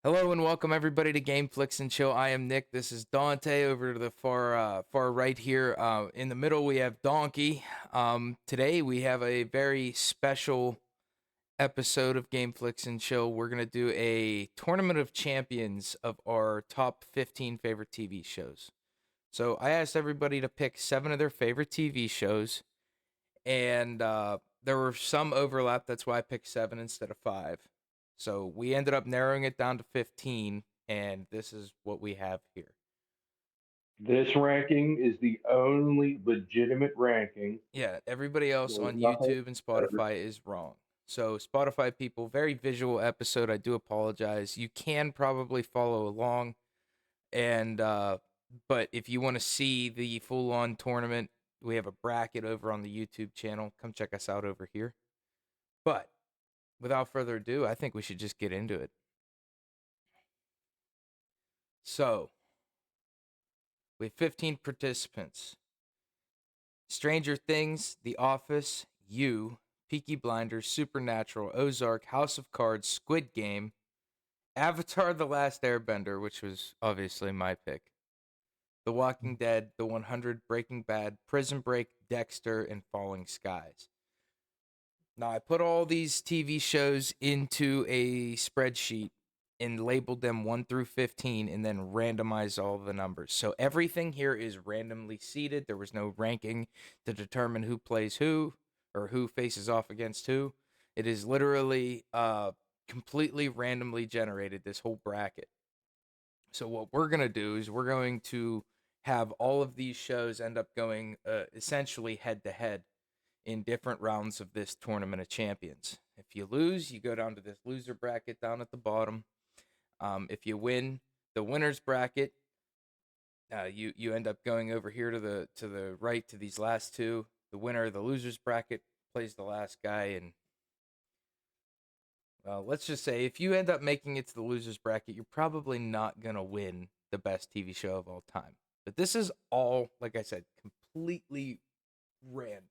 Hello and welcome everybody to Game Flicks and Chill. I am Nick. This is Dante over to the far right here. In the middle we have Donkey. Today we have a very special episode of Game Flicks and Chill. We're gonna do a tournament of champions of our top 15 favorite TV shows. So I asked everybody to pick 7 of their favorite TV shows, and there were some overlap. That's why I picked 7 instead of 5. So we ended up narrowing it down to 15, and this is what we have here. This ranking is the only legitimate ranking. Yeah, everybody else There's on nothing YouTube and better. Spotify is wrong. So Spotify people, very visual episode. I do apologize. You can probably follow along, and but if you want to see the full-on tournament, we have a bracket over on the YouTube channel. Come check us out over here. But without further ado, I think we should just get into it. So, we have 15 participants. Stranger Things, The Office, You, Peaky Blinders, Supernatural, Ozark, House of Cards, Squid Game, Avatar The Last Airbender, which was obviously my pick, The Walking Dead, The 100, Breaking Bad, Prison Break, Dexter, and Falling Skies. Now, I put all these TV shows into a spreadsheet and labeled them 1 through 15 and then randomized all the numbers. So everything here is randomly seeded. There was no ranking to determine who plays who or who faces off against who. It is literally completely randomly generated, this whole bracket. So what we're going to do is we're going to have all of these shows end up going essentially head to head in different rounds of this tournament of champions. If you lose, you go down to this loser bracket down at the bottom. If you win the winners bracket, you end up going over here to the right to these last two. The winner of the losers bracket plays the last guy, and let's just say if you end up making it to the losers bracket, you're probably not gonna win the best TV show of all time. But this is all, like I said, completely random.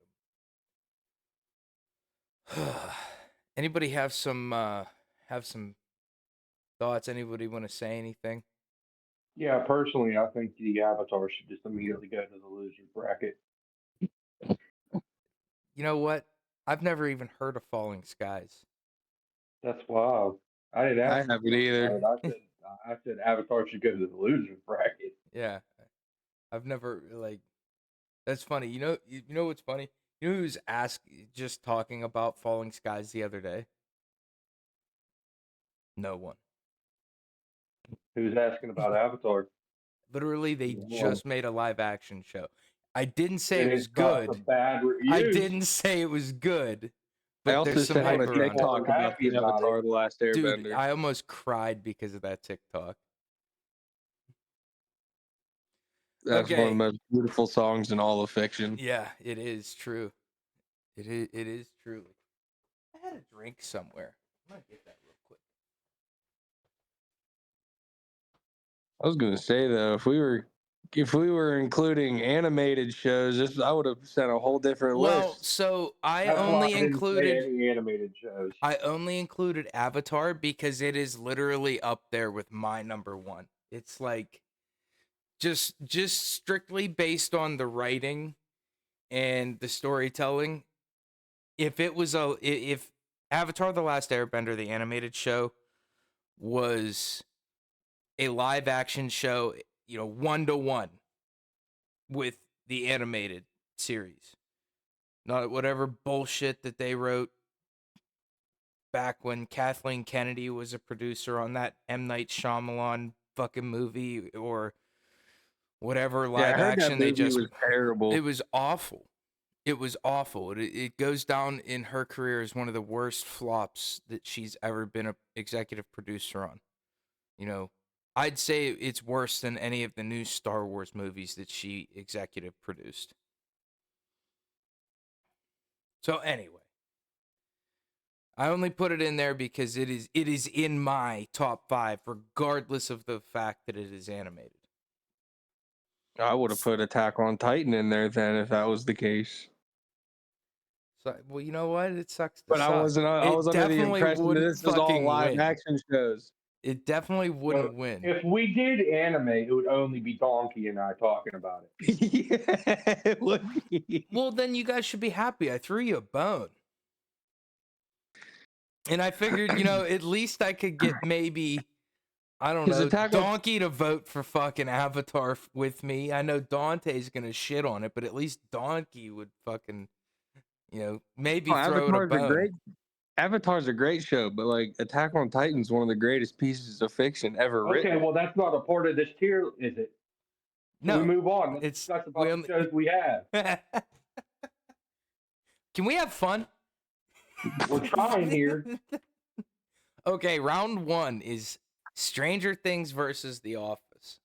Anybody have some thoughts? Anybody want to say anything? Yeah, personally, I think the Avatar should just immediately go to the loser bracket. You know what? I've never even heard of Falling Skies. That's wild. I didn't I ask you haven't first either. about it. I said Avatar should go to the loser bracket. Yeah, I've never like. That's funny. You know what's funny? You know who's just talking about Falling Skies the other day? No one. Who's asking about Avatar? Literally, they No one. just made a live action show. I didn't say it And was it's got the good. bad I reviews. didn't say it was good, I but also there's some sent Hey, him a hype around it. people TikTok are about happy the about it. Avatar: The Last Dude, Airbender. I almost cried because of that TikTok. That's one of the Okay. most beautiful songs in all of fiction. Yeah, it is true. It is truly. I had a drink somewhere. I might get that real quick. I was gonna say though, if we were including animated shows, I would have sent a whole different Well, list. so I That's why only I didn't say included any animated shows. I only included Avatar because it is literally up there with my number 1. It's like just strictly based on the writing and the storytelling. If Avatar: The Last Airbender, the animated show, was a live action show, 1-to-1 with the animated series, not whatever bullshit that they wrote back when Kathleen Kennedy was a producer on that M. Night Shyamalan fucking movie or whatever Yeah, I live heard that action they movie just. was terrible. It was awful. It was awful. It goes down in her career as one of the worst flops that she's ever been a executive producer on. You know, I'd say it's worse than any of the new Star Wars movies that she executive produced. So anyway, I only put it in there because it is in my top 5 regardless of the fact that it is animated. I would have put Attack on Titan in there then if that was the case. So, well, you know what? It sucks to But I suck. wasn't. I It was under the definitely impression that wouldn't this was all fucking live win. action shows. It definitely So wouldn't win. if we did anime, it would only be Donkey and I talking about it. Yeah, it would be. Well, then you guys should be happy. I threw you a bone. And I figured, at least I could get maybe, I don't His know, attack on Donkey to vote for fucking Avatar with me. I know Dante's going to shit on it, but at least Donkey would fucking, maybe throw it a Avatar's a bone. great Avatar's a great show, but like Attack on Titan's one of the greatest pieces of fiction ever Okay, written. well that's not a part of this tier, is it? So we No, move on. Let's it's discuss we about the only. shows we have. Can we have fun? We're trying here. Okay, round one is Stranger Things versus The Office.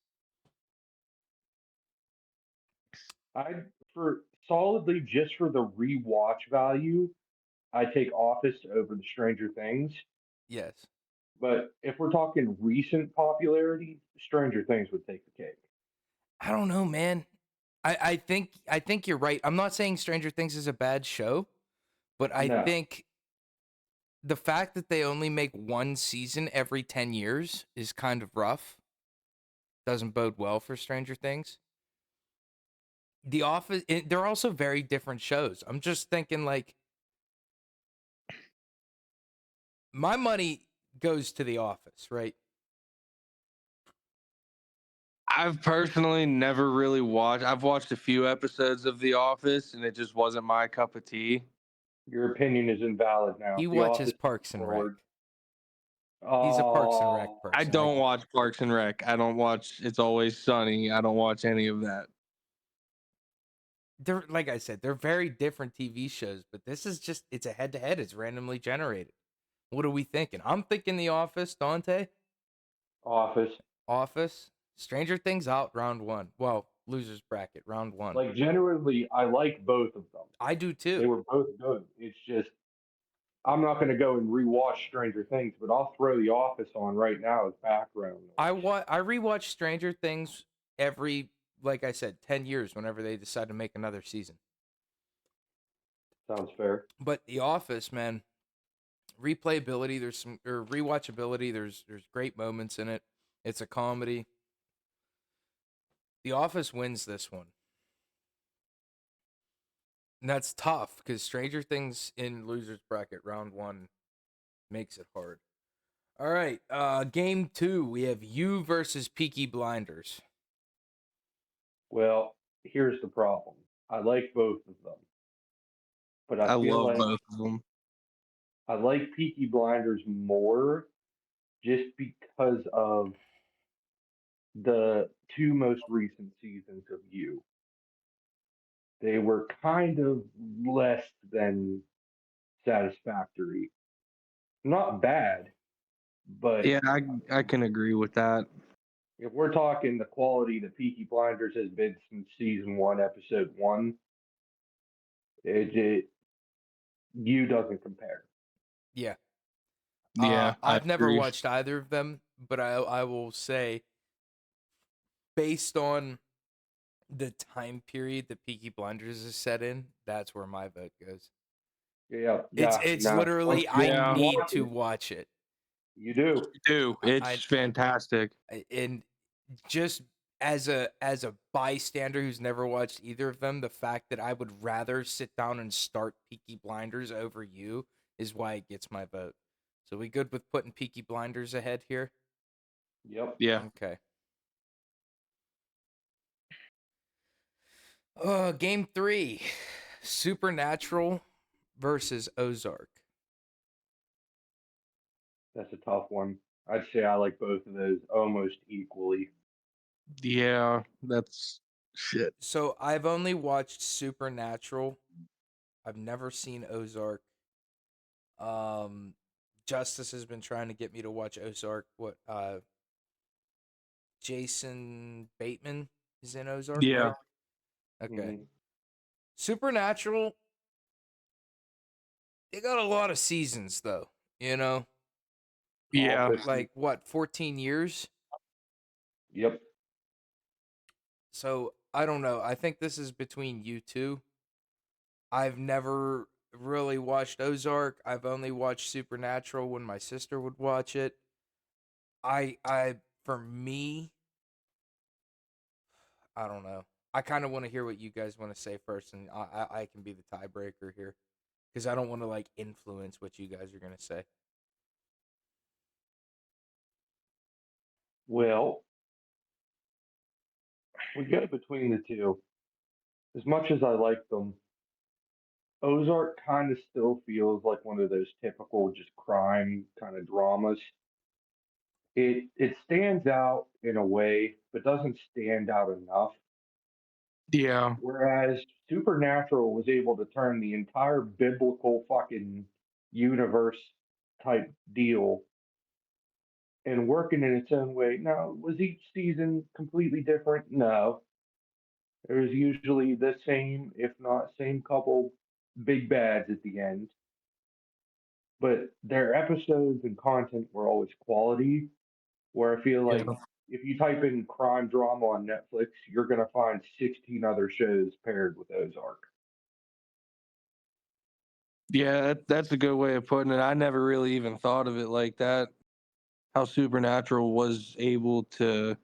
I for solidly just for the rewatch value, I take Office over the Stranger Things. Yes. But if we're talking recent popularity, Stranger Things would take the cake. I don't know, man. I think you're right. I'm not saying Stranger Things is a bad show, but I No, think the fact that they only make one season every 10 years is kind of rough. Doesn't bode well for Stranger Things. The Office, they're also very different shows. I'm just thinking, like, my money goes to The Office, right? I've personally never really watched. I've watched a few episodes of The Office, and it just wasn't my cup of tea. your opinion is invalid now. He The watches Office moves Parks and Rec. forward. He's a Parks and Rec Oh, I person. don't watch Parks and Rec. I don't watch It's Always Sunny. I don't watch any of that. They're, like I said, they're very different TV shows, but this is just, it's a head to head. It's randomly generated. What are we thinking? I'm thinking The Office, Dante. Office. Office. Stranger Things out round one. Well, losers bracket, round one. Like generally, I like both of them. I do They too. were both good. It's just I'm not going to go and rewatch Stranger Things, but I'll throw The Office on right now as background noise. I rewatch Stranger Things every, like I said, 10 years whenever they decide to make another season. Sounds fair. But The Office, man, replayability, there's some, or rewatchability, there's great moments in it. It's a comedy. The Office wins this one. And that's tough because Stranger Things in losers bracket round one makes it hard. All right, game two, we have you versus Peaky Blinders. Well, here's the problem. I like both of them, but I I feel love like both of them. I like Peaky Blinders more just because of the two most recent seasons of You. They were kind of less than satisfactory. Not bad, but Yeah, I can agree with that. if we're talking the quality that Peaky Blinders has been since season one, episode one, it You doesn't compare. Yeah. Yeah, I I've never agree. watched either of them, but I will say, based on the time period that Peaky Blinders is set in, that's where my vote goes. Yeah, It's no. literally, I Yeah. need to watch it. You do. Do it's fantastic. And just as a bystander who's never watched either of them, the fact that I would rather sit down and start Peaky Blinders over you is why it gets my vote. So we good with putting Peaky Blinders ahead here? Yep. Yeah, Okay. Game three, Supernatural versus Ozark. That's a tough one. I'd say I like both of those almost equally. yeah, that's shit. So I've only watched Supernatural. I've never seen Ozark. Um, Justice has been trying to get me to watch Ozark. What? Jason Bateman is in Ozark, Yeah, right? Okay. Mhm. Supernatural. They got a lot of seasons though. You know, yeah. Office. like what? 14 years. Yep. So I don't know. I think this is between you two. I've never really watched Ozark. I've only watched Supernatural when my sister would watch it. for me, I don't know. I kind of want to hear what you guys want to say first, and I can be the tiebreaker here because I don't want to like influence what you guys are gonna say. Well, we go between the two. As much as I like them, Ozark kind of still feels like one of those typical just crime kind of dramas. It stands out in a way, but doesn't stand out enough. Yeah. Whereas Supernatural was able to turn the entire biblical fucking universe type deal and working in its own way. Now, was each season completely different? No. There was usually the same, if not same couple big bads at the end. But their episodes and content were always quality. Where I feel Yeah. like if you type in crime drama on Netflix, you're going to find 16 other shows paired with Ozark. Yeah, that's a good way of putting it. I never really even thought of it like that. How Supernatural was able to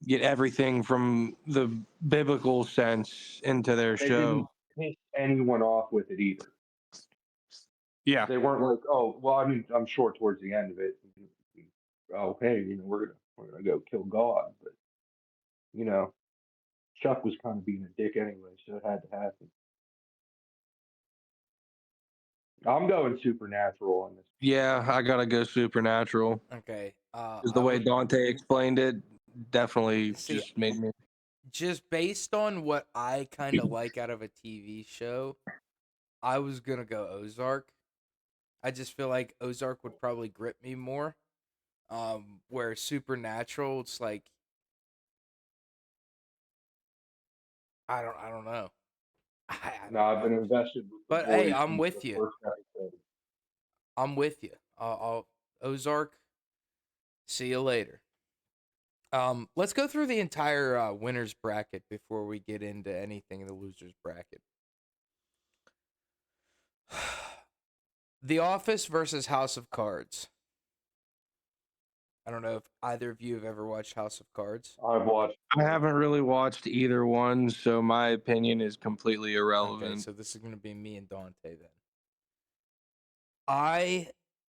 get everything from the biblical sense into their They didn't show. piss anyone off with it either. Yeah. They weren't like, oh, well, I mean, I'm sure towards the end of it, oh, hey, we're gonna go kill God, but you know, Chuck was kind of being a dick anyway, so it had to happen. I'm going Supernatural on this. Yeah, I gotta go Supernatural. Okay. Because the I way would Dante explained it definitely see just made me. just based on what I kind of like out of a TV show. I was gonna go Ozark. I just feel like Ozark would probably grip me more. Where Supernatural, it's like I don't know. I No, don't I've been know. invested with the But hey, boys I'm since the with you. first episode. I'm with you. Ozark. See you later. Let's go through the entire winners bracket before we get into anything in the losers bracket. The Office versus House of Cards. I don't know if either of you have ever watched House of Cards. I've watched I both. haven't really watched either one, so my opinion is completely Okay, irrelevant. so this is gonna be me and Dante then. I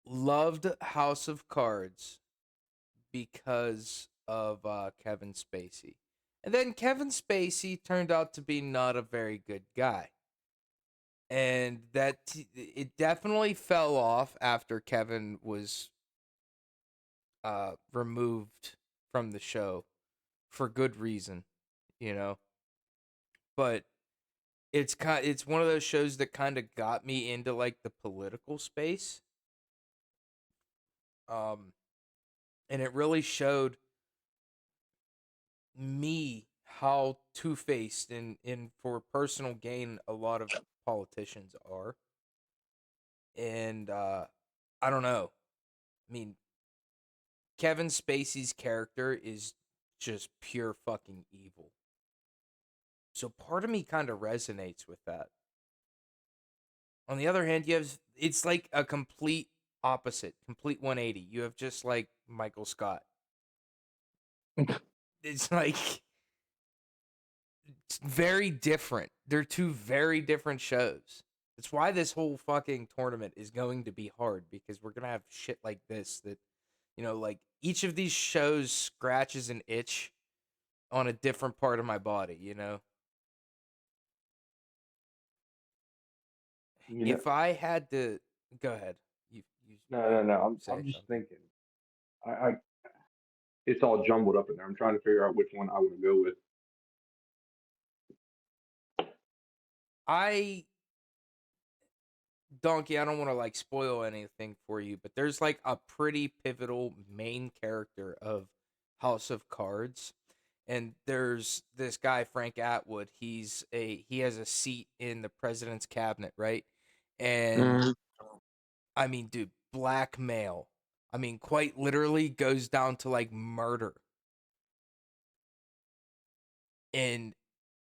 loved House of Cards because of Kevin Spacey. And then Kevin Spacey turned out to be not a very good guy. And it definitely fell off after Kevin was removed from the show for good reason, you know. But it's one of those shows that kind of got me into like the political space. Um and it really showed me how two-faced and for personal gain a lot of politicians are. And I don't know. I mean, Kevin Spacey's character is just pure fucking evil. So part of me kind of resonates with that. On the other hand, it's like a complete opposite, complete 180. You have just like Michael Scott. It's like it's very different. They're two very different shows. That's why this whole fucking tournament is going to be hard because we're going to have shit like this that like each of these shows scratches an itch on a different part of my body, You know, If I had to go ahead. You no. I'm say just something. thinking. I it's all jumbled up in there. I'm trying to figure out which one I want to go with. I Donkey, I don't want to like spoil anything for you, but there's like a pretty pivotal main character of House of Cards. And there's this guy Frank Atwood. He has a seat in the president's cabinet, right? And Mhm. I mean, dude, blackmail. I mean, quite literally goes down to like murder. And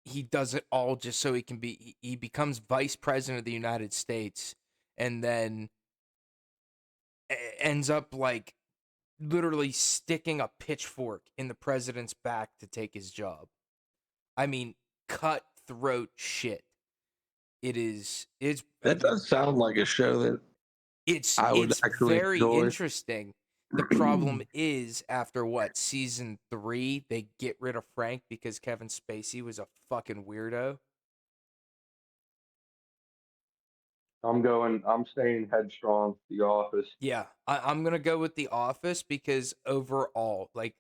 he does it all just so he becomes vice president of the United States and then ends up like literally sticking a pitchfork in the president's back to take his job. I mean, cutthroat shit. It's That does sound like a show that I would it's actually very enjoy. interesting. The problem is, after what, season 3, they get rid of Frank because Kevin Spacey was a fucking weirdo. I'm staying headstrong. The Office. Yeah, I'm gonna go with The Office because overall, like,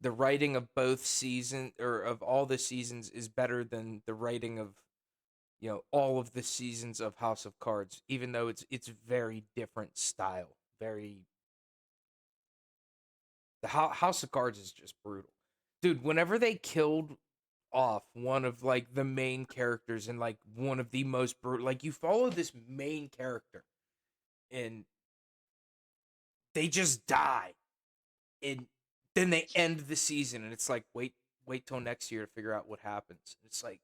the writing of both season or of all the seasons is better than the writing of all of the seasons of House of Cards, even though it's very different style. Very the House of Cards is just brutal, dude. Whenever they killed off one of like the main characters and like one of the most brutal, like you follow this main character and they just die, and then they end the season, and it's like wait till next year to figure out what happens. It's like,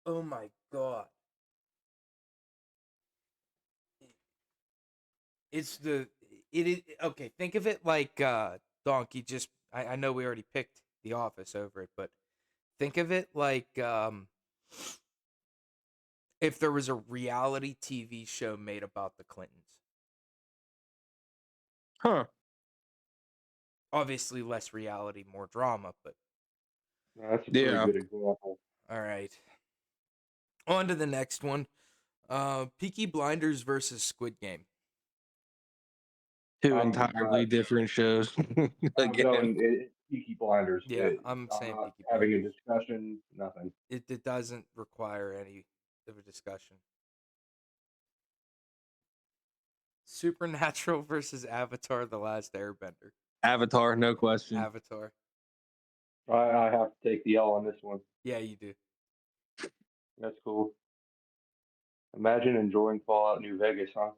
oh my god. It's the it is okay. Think of it like Donkey. Just I know we already picked The Office over it, but think of it like if there was a reality TV show made about the Clintons. Huh. Obviously, less reality, more drama. But That's a pretty Yeah. good example. all right, on to the next one. Peaky Blinders versus Squid Game. Two I'm entirely different shows. I'm Again. going Peaky Blinders. Yeah, I'm I'm saying not Peaky having a Blinders. discussion. Nothing. It doesn't require any of a discussion. Supernatural versus Avatar: The Last Airbender. Avatar, no question. Avatar. I have to take the L on this one. Yeah, you do. That's cool. Imagine enjoying Fallout New Vegas, huh?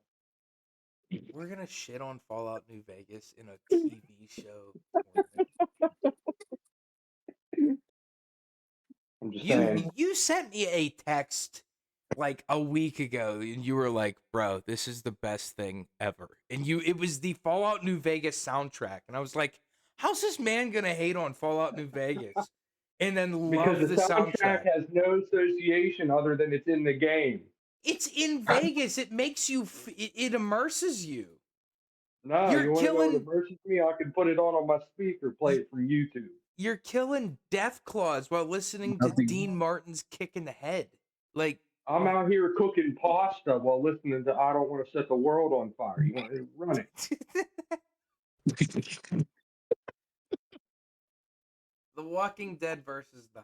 We're gonna shit on Fallout New Vegas in a TV show tournament. I'm just You saying. you sent me a text like a week ago, and you were like, "Bro, this is the best thing ever." And it was the Fallout New Vegas soundtrack, and I was like, "How's this man gonna hate on Fallout New Vegas and then Because love the the soundtrack soundtrack?" has no association other than it's in the game. It's in Vegas. It makes you. It immerses you. No, You're you want to know what killing. immerses me? I can put it on my speaker, play it from YouTube. You're killing death claws while listening to Nothing. Dean Martin's kick in the head. Like, I'm out here cooking pasta while listening to I Don't Want to Set the World on Fire. You want to run it? The Walking Dead versus The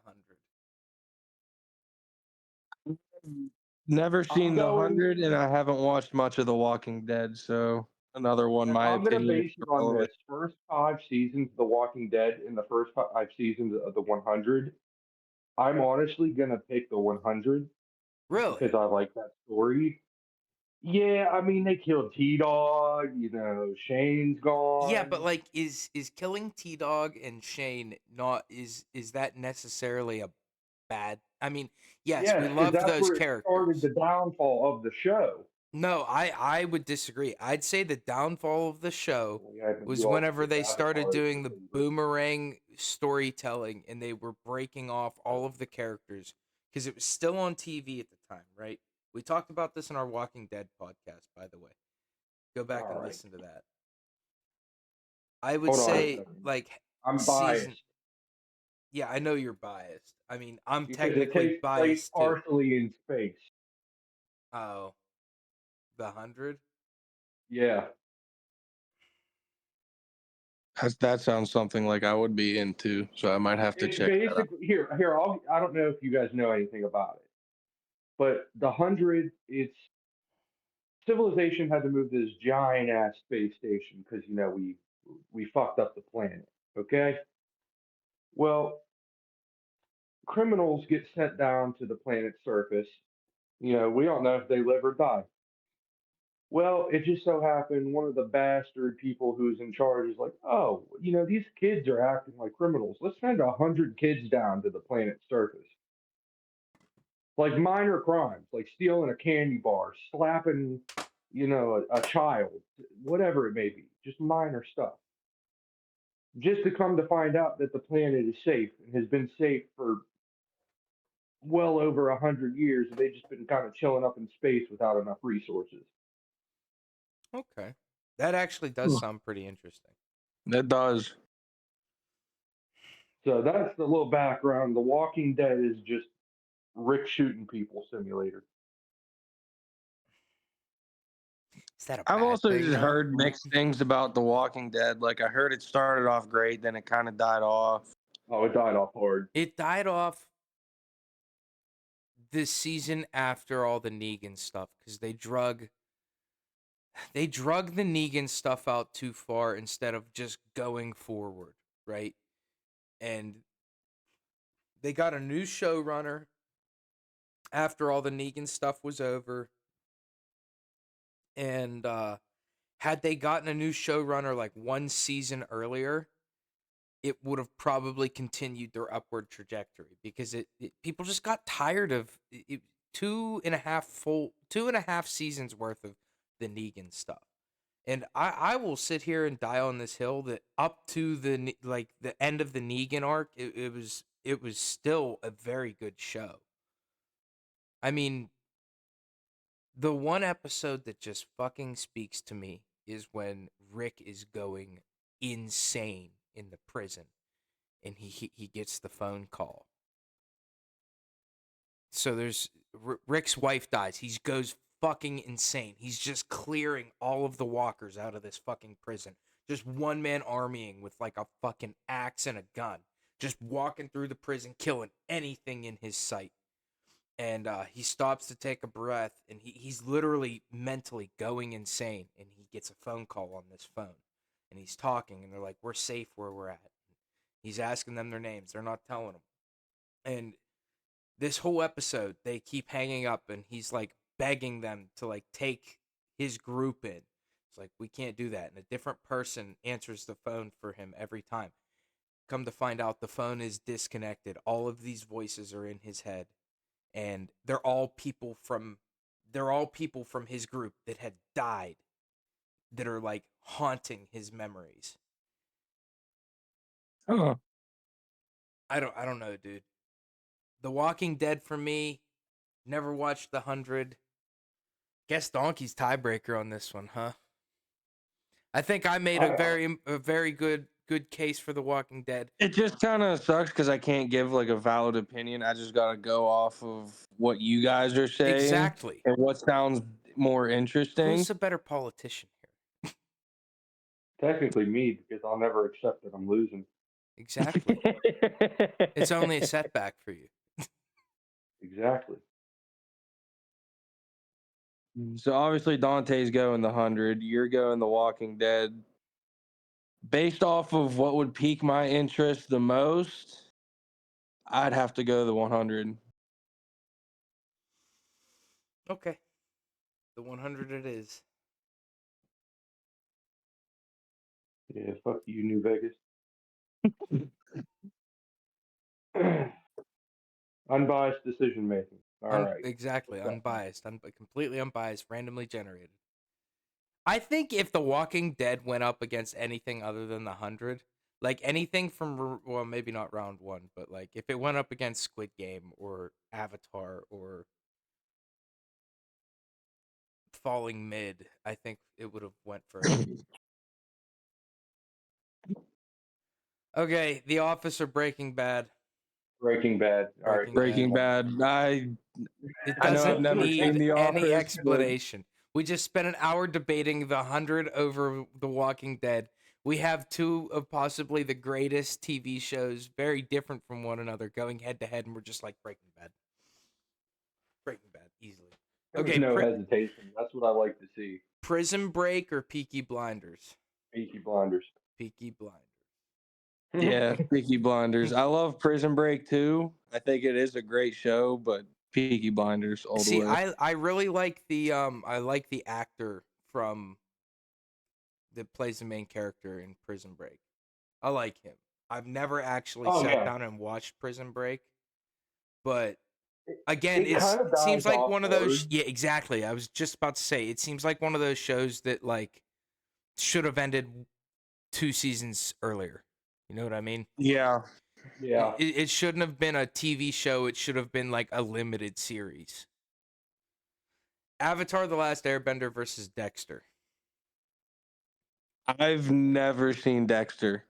100. Never I'm seen The going. 100, and I haven't watched much of The Walking Dead, so another one, my I'm going to opinion base is it on irrelevant. this. First 5 seasons of The Walking Dead and the first 5 seasons of the 100. I'm honestly going to pick the 100 Really? because I like that story. Yeah, I mean, they killed T Dog. Shane's Yeah, but gone. like, is killing T Dog and Shane not is that necessarily a bad? I mean, yes, we Yes, because loved that's those where it started characters. the downfall of the show. No, I would disagree. I'd say the downfall of the show Yeah, but was you also whenever picked they started Avatar as doing your the favorite. boomerang storytelling and they were breaking off all of the characters because it was still on TV at the time, right? We talked about this in our Walking Dead podcast, by the way. Go back All and right. listen to that. I would Hold on a say second. like I'm season. biased Yeah, I know you're biased. I mean, I'm because it technically takes place biased too. partially in space. Oh, the 100. Yeah. That sounds something like I would be into, so I might have to It's check that out. basically here. I don't know if you guys know anything about it, but the 100. It's civilization had to move to this giant ass space station because we fucked up the planet. Okay. Well, criminals get sent down to the planet's surface. We don't know if they live or die. Well, it just so happened one of the bastard people who's in charge is like, oh, these kids are acting like criminals. Let's send 100 kids down to the planet's surface. Like minor crimes, like stealing a candy bar, slapping, a child, whatever it may be, just minor stuff. just to come to find out that the planet is safe and has been safe for well over 100 years, and they've just been kind of chilling up in space without enough resources. Okay. That actually does sound pretty interesting. That does. So that's the little background. The Walking Dead is just Rick shooting people simulator. Is that a I've bad also thing, just though? heard mixed things about The Walking Dead. Like I heard it started off great, then it kind of died off. Oh, it died off hard. It died off this season after all the Negan stuff because they drug the Negan stuff out too far instead of just going forward, right? And they got a new showrunner after all the Negan stuff was over. And had they gotten a new showrunner like one season earlier, it would have probably continued their upward trajectory because people just got tired of it, 2.5 seasons worth of the Negan stuff. And I will sit here and die on this hill that up to the end of the Negan arc, it was still a very good show. I mean, the one episode that just fucking speaks to me is when Rick is going insane in the prison and he gets the phone call. So Rick's wife dies. He goes fucking insane. He's just clearing all of the walkers out of this fucking prison. Just one man armying with like a fucking axe and a gun. Just walking through the prison, killing anything in his sight. And he stops to take a breath, and he's literally mentally going insane. And he gets a phone call on this phone. And he's talking, and they're like, we're safe where we're at. He's asking them their names. They're not telling him. And this whole episode, they keep hanging up, and he's like begging them to like take his group in. It's like, we can't do that. And a different person answers the phone for him every time. Come to find out, the phone is disconnected. All of these voices are in his head. And they're all people from his group that had died, that are like haunting his memories. Oh, I don't know, dude. The Walking Dead for me, never watched The 100. Guess Donkey's tiebreaker on this one, huh? I think I made a very good case for The Walking Dead. it just kind of sucks because I can't give like a valid opinion. I just gotta go off of what you guys are saying Exactly. and what sounds more interesting. Who's a better politician here? Technically me, because I'll never accept that I'm losing. Exactly. It's only a setback for you. Exactly. So obviously Dante's going the 100. You're going the Walking Dead. Based off of what would pique my interest the most, I'd have to go the 100. Okay. The 100 it is. Yeah, fuck you, New Vegas. Unbiased decision making. All right. Exactly. Unbiased. Completely unbiased. Randomly generated. I think if The Walking Dead went up against anything other than the 100, like anything from, well, maybe not round one, but like if it went up against Squid Game or Avatar or Falling Mid, I think it would have went further. Okay, The Office or Breaking Bad? Breaking Bad. All right. Breaking Bad. It I know I've doesn't never seen need The any Office, explanation. We just spent an hour debating the 100 over The Walking Dead. We have two of possibly the greatest TV shows, very different from one another, going head to head, and we're just like Breaking Bad. Breaking Bad, easily. There's Okay, no hesitation. That's what I like to see. Prison Break or Peaky Blinders? Peaky Blinders. Peaky Blinders. Yeah, Peaky Blinders. I love Prison Break too. I think it is a great show, but Peaky Blinders all the See, way. I really like the actor from that plays the main character in Prison Break. I like him. I've never actually sat down and watched Prison Break, but again, It kind of it seems dies like off one of those. hard. Yeah, exactly. I was just about to say it seems like one of those shows that like should have ended 2 seasons earlier. You know what I mean? Yeah. Yeah. It shouldn't have been a TV show. It should have been like a limited series. Avatar: The Last Airbender versus Dexter. I've never seen Dexter.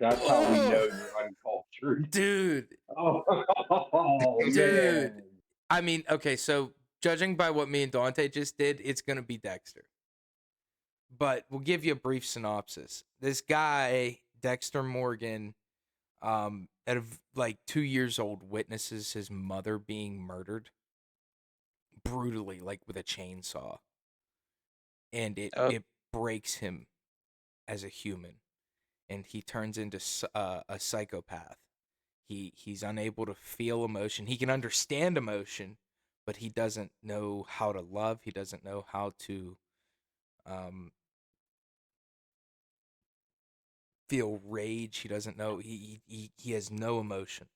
That's how we know Oh, you're uncultured. dude, Oh, dude. man. I mean, okay, so judging by what me and Dante just did, it's gonna be Dexter. But we'll give you a brief synopsis. This guy, Dexter Morgan, at like 2 years old, witnesses his mother being murdered brutally, like with a chainsaw, and it Uh, it breaks him as a human, and he turns into a psychopath. He's unable to feel emotion. He can understand emotion, but he doesn't know how to love. He doesn't know how to um, feel rage. He doesn't know. He has no emotion.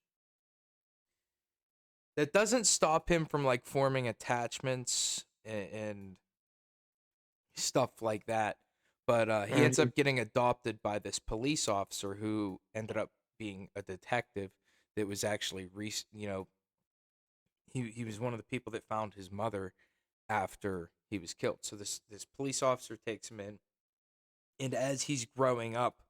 That doesn't stop him from like forming attachments and stuff like that. But he ends mhm. up getting adopted by this police officer who ended up being a detective that was actually he was one of the people that found his mother after he was killed. So this police officer takes him in, and as he's growing up,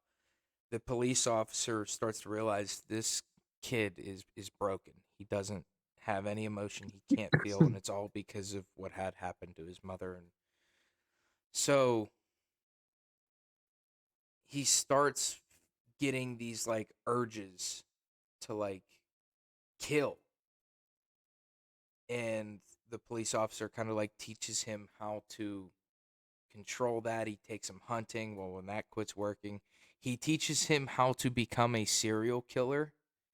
the police officer starts to realize this kid is broken. He doesn't have any emotion. He can't feel, and it's all because of what had happened to his mother. And so he starts getting these like urges to like kill, and the police officer kind of like teaches him how to control that. He takes him hunting. Well, when that quits working, he teaches him how to become a serial killer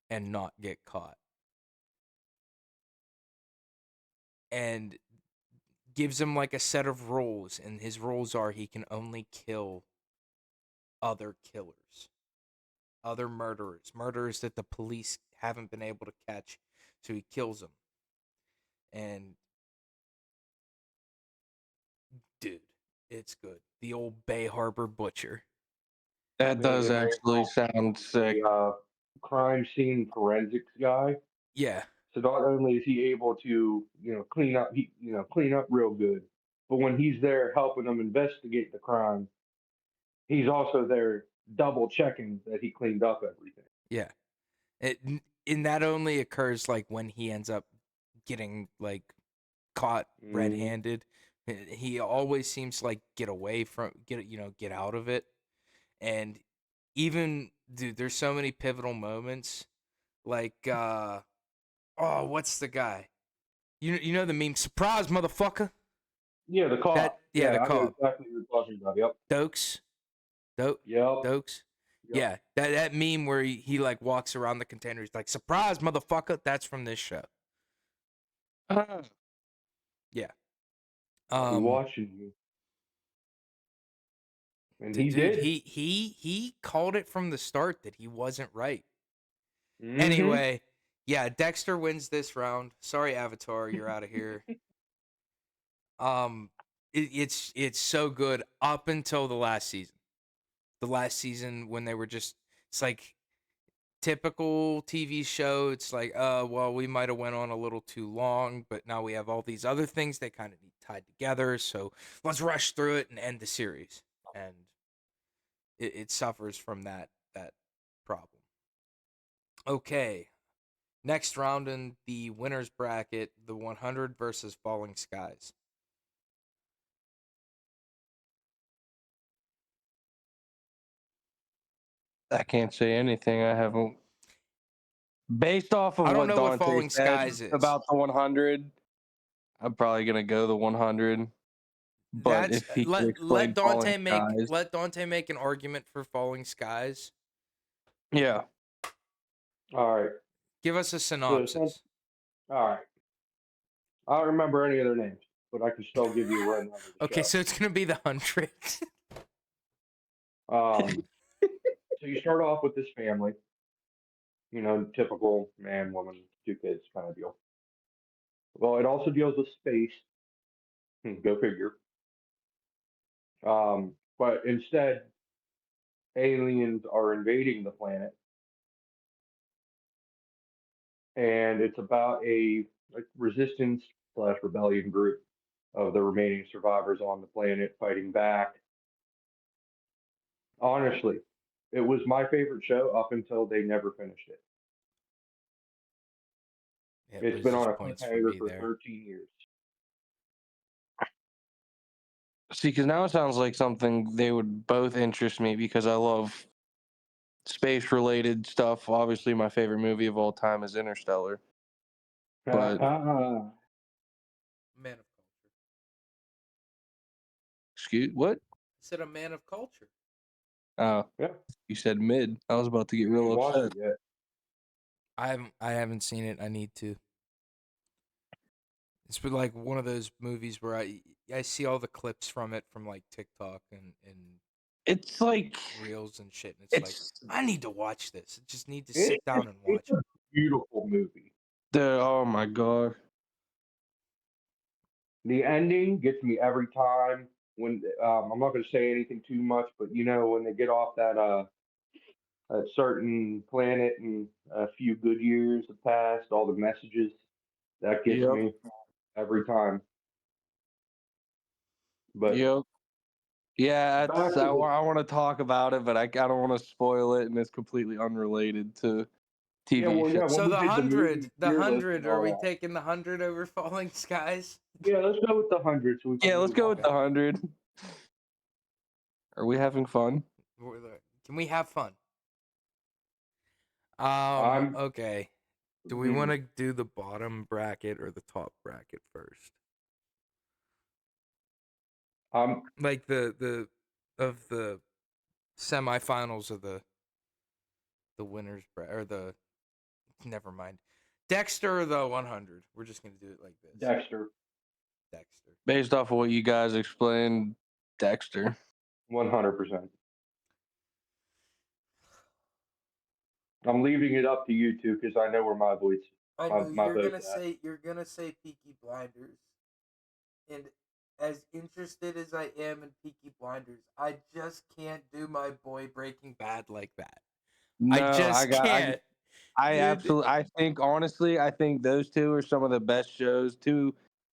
and not get caught, and gives him like a set of rules. And his rules are he can only kill other killers, other murderers that the police haven't been able to catch. So he kills them. And dude, it's good. The old Bay Harbor Butcher. That does It may as actually well sound sick. be a crime scene forensics guy. Yeah. So not only is he able to, clean up real good, but when he's there helping them investigate the crime, he's also there double checking that he cleaned up everything. Yeah. It and that only occurs like when he ends up getting like caught Mm, red-handed. He always seems to like get out of it. And even dude, there's so many pivotal moments like oh, what's the guy? You know the meme, surprise motherfucker? yeah, the That cop. yeah, Yeah, the I know cop. exactly what you're talking about. Yep. Dokes. Doke Yep. Dokes. Yep. Yeah, that meme where he like walks around the container, he's like, surprise motherfucker, that's from this show. Ah, Yeah. I'll be Um watching you. And he dude, did. he called it from the start that he wasn't right. Mm-hmm. Anyway, yeah, Dexter wins this round. Sorry, Avatar, you're out of here. Um, it's so good up until the last season. The last season when they were just it's like typical TV show. It's like, well, we might have went on a little too long, but now we have all these other things they kind of need tied together. So let's rush through it and end the series. And it suffers from that problem. Okay, next round in the winners bracket, the 100 versus Falling Skies. I can't say anything. I haven't. Based off of I don't what know what Dante Falling said Skies is. about the 100, I'm probably gonna go the 100. But That's if he could explain Falling Skies, Let Dante make an argument for Falling Skies. yeah, All right. Give us a So, synopsis. all right. I don't remember any of their names, but I can still give you a rundown of the Okay, so it's gonna be the 100. show. So you start off with this family, typical man, woman, two kids kind of deal. Well, it also deals with space. Go figure. But instead, aliens are invading the planet, and it's about a like resistance slash rebellion group of the remaining survivors on the planet fighting back. Honestly, it was my favorite show up until they never finished it. It It's been loses on a points for cliffhanger me for there. 13 years. See, because now it sounds like something they would both interest me because I love space related stuff. Obviously, my favorite movie of all time is Interstellar. But Man of culture. excuse what? I said a man of culture. Oh, Yeah, you said mid. I was about to get I real haven't watched upset. it yet. I haven't seen it. I need to. It's been like one of those movies where I see all the clips from it from like TikTok and It's like reels and shit, and it's like it's I need to watch this. I just need to It sit down and it's watch a it. beautiful movie. oh my god. The ending gets me every time. When I'm not going to say anything too much, but you know when they get off that certain planet and a few good years have passed, all the messages that gets Yep. me every time. But Yep. Yeah, back it's to I, the want to talk about it, but I don't want to spoil it, and it's completely unrelated to TV yeah, show. when So we the did the movie hundred, the tier list and hundred. Are we all taking the 100 over Falling Skies? that. Yeah, let's go with the 100 so we Yeah, can let's move go with on. the 100. Are we having fun? Can we have fun? I'm Okay. Do we want mhm. to do the bottom bracket or the top bracket first? I'm Like the of the semifinals of the winners or the never mind. Dexter or the 100. We're just gonna do it like this. Dexter, Dexter. Based off of what you guys explained, Dexter. 100%. I'm leaving it up to you two because I know where my votes, I my know my vote's at. you're gonna say Peaky Blinders, and as interested as I am in Peaky Blinders, I just can't do my boy Breaking Bad like that. I No, just can't, I dude. absolutely, I think, honestly, I think those two are some of the best shows.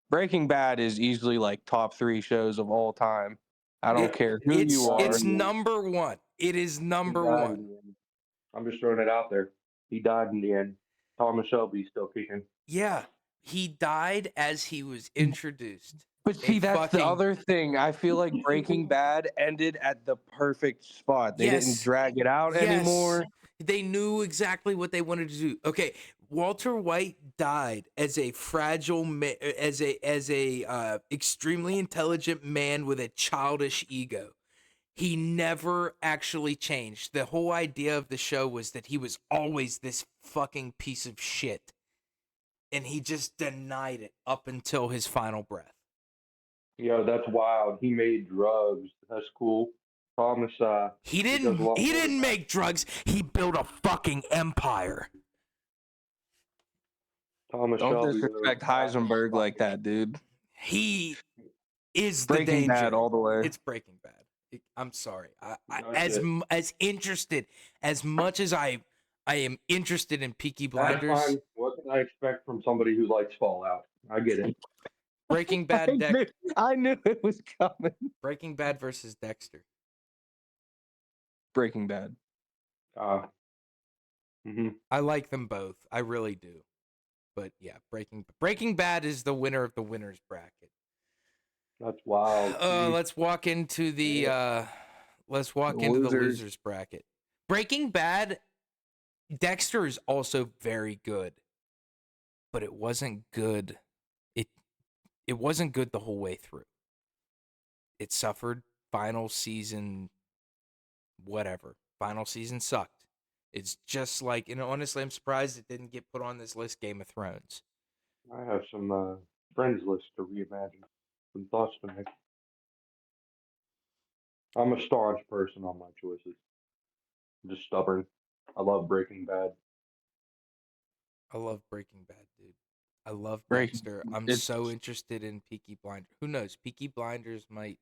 Breaking Bad is easily like top 3 shows of all time. I don't care who He you died are. It's in the end. number one. It is He number died one. in the end. I'm just throwing it out there. He died in the end. Thomas Shelby's still kicking. Yeah, he died as he was introduced. But A see, that's the fucking other thing. I feel like Breaking Bad ended at the perfect spot. They didn't yes, drag it out yes. anymore. They knew exactly what they wanted to do. Okay, Walter White died as a fragile, as a extremely intelligent man with a childish ego. He never actually changed. The whole idea of the show was that he was always this fucking piece of shit, and he just denied it up until his final breath. Yo, that's wild. He made drugs. That's cool. Thomas, He he does a didn't lot he more than didn't that. make drugs. He built a fucking empire. Thomas Don't Shelby, though, disrespect massive Heisenberg like fucking. that, dude. He is the Breaking Bad danger. all the way. It's Breaking Bad. I'm sorry. That's it. As interested as much as I am interested in Peaky That's Blinders, fine. What can I expect from somebody who likes Fallout? I get it. Breaking Bad I knew it was coming. Breaking Bad versus Dexter. Breaking Bad. Uh, hmm I like them both. I really do. But yeah, Breaking Bad is the winner of the winners bracket. That's wild. See, Let's walk into the The losers. losers bracket. Breaking Bad, Dexter is also very good, but it wasn't good. It it wasn't good the whole way through. It suffered final season whatever. Final season sucked. It's just like, and honestly, I'm surprised it didn't get put on this list, Game of Thrones. I have some friends list to reimagine, some thoughts to make. I'm a staunch person on my choices. I'm just stubborn. I love Breaking Bad. I love Breaking Bad, dude. I love Breaking. Dexter. I'm It's so interested in Peaky Blinders. Who knows? Peaky Blinders might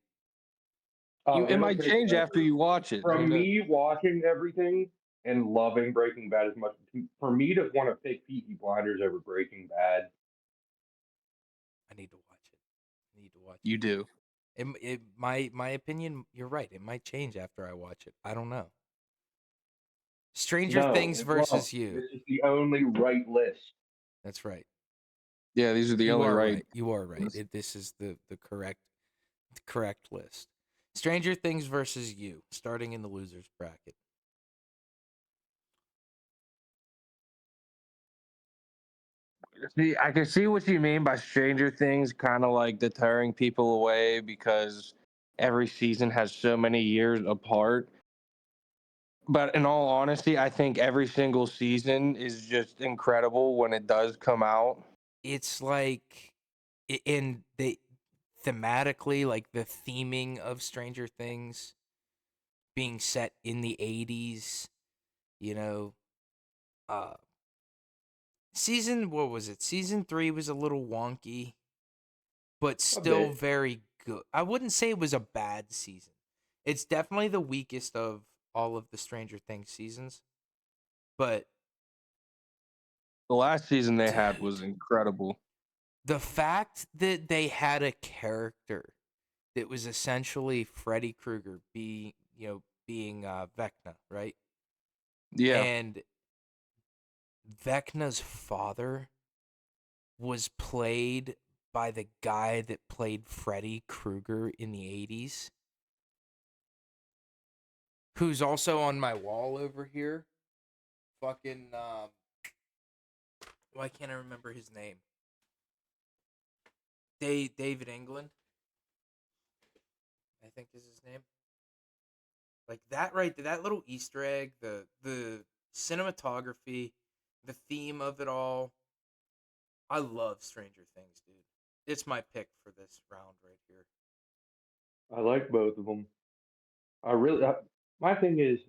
It It'll might take change after forever. you watch it. From me watching everything and loving Breaking Bad as much, for me to want to pick Peaky Blinders over Breaking Bad, I need to watch it. I need to watch You do. it. My opinion, you're right. It might change after I watch it. I don't know. Stranger no, Things it won't. versus You. This is the only right list. That's right. Yeah, these are the You only are right. right. You are right. This is the correct list. Stranger Things versus You, starting in the losers bracket. See, I can see what you mean by Stranger Things kind of like deterring people away because every season has so many years apart. But in all honesty, I think every single season is just incredible when it does come out. It's like in the thematically, like the theming of Stranger Things being set in the 80s, you know, uh season what was it? Season 3 was a little wonky, but A still bit. very good. I wouldn't say it was a bad season. It's definitely the weakest of all of the Stranger Things seasons. But The last season they had dude, was incredible. the fact that they had a character that was essentially Freddy Krueger being Vecna, right? Yeah. And Vecna's father was played by the guy that played Freddy Krueger in the 80s, who's also on my wall over here. Fucking why can't I remember his name? David England, I think is his name. Like that right, that little Easter egg, the cinematography, the theme of it all. I love Stranger Things, dude. It's my pick for this round right here. I like both of them. I really. My thing is,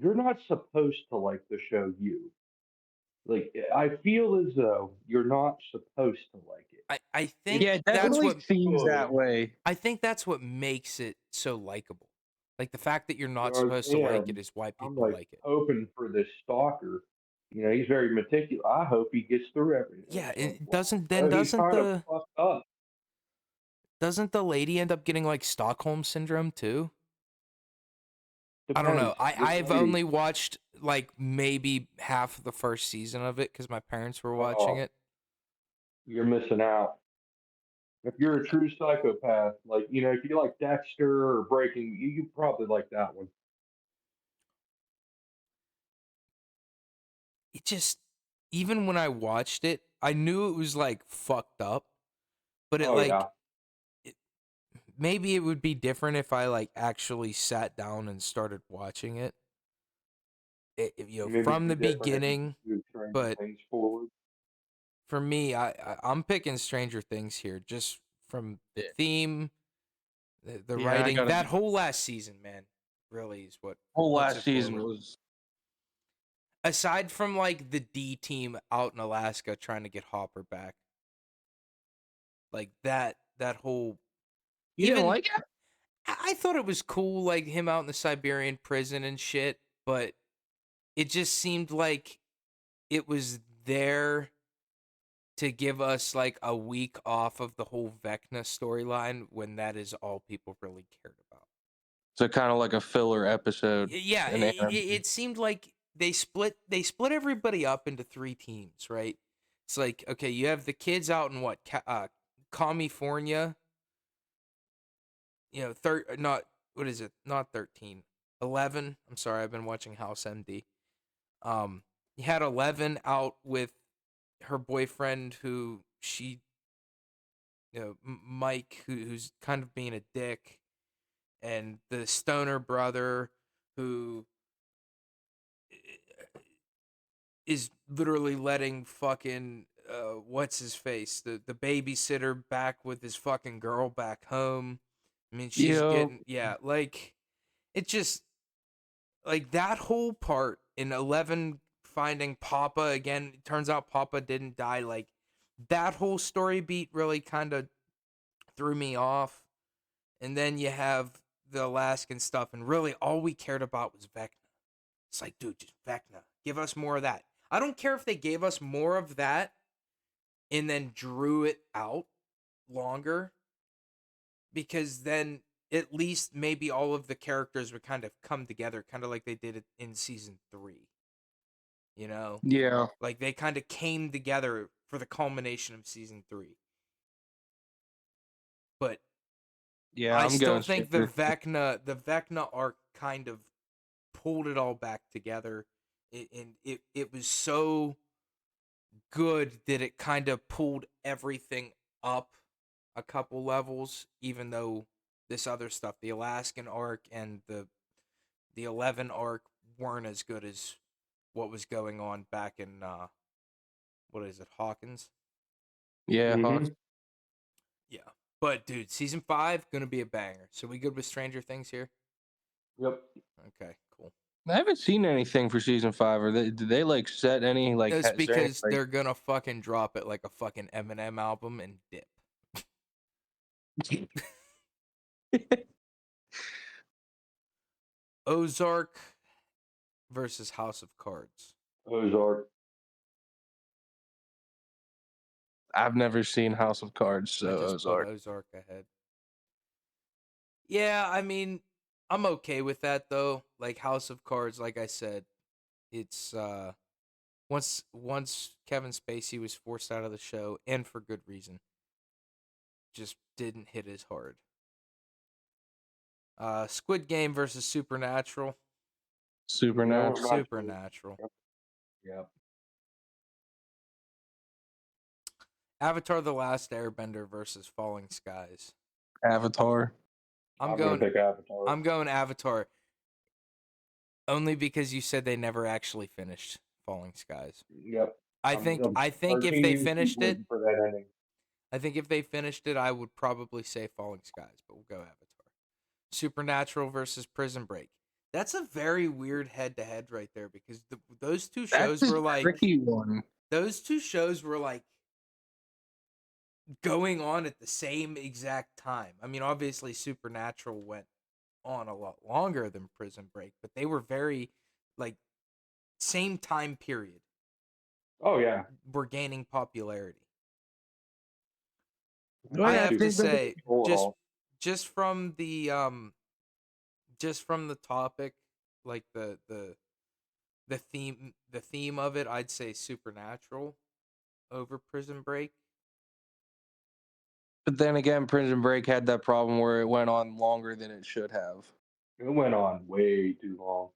you're not supposed to like the show. Like, I feel as though you're not supposed to like it. I It's Yeah, think it that's definitely what seems good. that way. I think that's what makes it so likable. Like the fact that you're not Whereas, supposed to like it and is why I'm people like like it. hoping for this stalker. He's very meticulous. I hope he gets through everything. Yeah, It's like, it wow. doesn't Oh, then he's kind of fucked up. doesn't the lady end up getting like Stockholm syndrome too? I don't know. Depends. Which I've lady? only watched like maybe half of the first season of it because my parents were watching Oh, it. you're missing out. If you're a true psychopath, like, if you like Dexter or Breaking, you probably like that one. It just even when I watched it, I knew it was like fucked up, but it Oh, like yeah. it, maybe it would be different if I like actually sat down and started watching it. Maybe it'd From be the different if you beginning. just move Stranger But Things forward. for me, I'm picking Stranger Things here, just from the Yeah, theme, the yeah, I writing. gotta. That whole last season, man, really is what Whole puts last it season forward. was. Aside from like the D team out in Alaska trying to get Hopper back, like that whole You didn't even like it? I thought it was cool, like him out in the Siberian prison and shit, but it just seemed like it was there to give us like a week off of the whole Vecna storyline when that is all people really cared about. So kind of like a filler episode Yeah, in anime. it seemed like they split everybody up into three teams, right? It's like okay, you have the kids out in what California, not what is it? Not 13, 11. I'm sorry, I've been watching House MD. You had 11 out with her boyfriend who Mike, who's kind of being a dick, and the stoner brother who is literally letting fucking what's his face, the babysitter back with his fucking girl back home. I mean, she's Yo, getting like it just like that whole part in 11 finding Papa again. It turns out Papa didn't die. Like that whole story beat really kind of threw me off. And then you have the Alaskan stuff, and really all we cared about was Vecna. It's like, dude, just Vecna. Give us more of that. I don't care if they gave us more of that and then drew it out longer, because then at least maybe all of the characters would kind of come together, kind of like they did it in season 3. You know, Yeah. like they kind of came together for the culmination of season 3. But Yeah, I I'm still going think Stranger. the Vecna arc kind of pulled it all back together. It was so good that it kind of pulled everything up a couple levels, even though this other stuff, the Alaskan arc and the 11 arc, weren't as good as what was going on back in what is it, Hawkins? Yeah, Hawks. Mm-hmm. Yeah. But dude, season 5 gonna be a banger. So we good with Stranger Things here? Yep. Okay, cool. I haven't seen anything for season 5. Or did they like set any like? It's Is there any because they're gonna fucking drop it like a fucking Eminem album and dip. like? Ozark versus House of Cards. Ozark. I've never seen House of Cards, I so just put Ozark. Ozark ahead. Yeah, I mean, I'm okay with that though. Like House of Cards, like I said, it's once Kevin Spacey was forced out of the show, and for good reason, just didn't hit as hard. Squid Game versus Supernatural. Supernatural. Supernatural. Yep. Avatar: The Last Airbender versus Falling Skies. Avatar. I'm I'm gonna going pick Avatar. I'm going Avatar, only because you said they never actually finished Falling Skies. Yep. I I'm, think I'm I think if 13 they years keep finished it, waiting for that ending. I think if they finished it, I would probably say Falling Skies, but we'll go Avatar. Supernatural versus Prison Break. That's a very weird head-to-head right there, because those two That's shows a were like tricky one. going on at the same exact time. I mean, obviously Supernatural went on a lot longer than Prison Break, but they were very like same time period Oh yeah. were gaining popularity. Oh, I yeah, I have to think that say, Stole it just all. just from the just from the topic, like the theme of it, I'd say Supernatural over Prison Break. but then again, Prison Break had that problem where it went on longer than it should have. It went on way too long.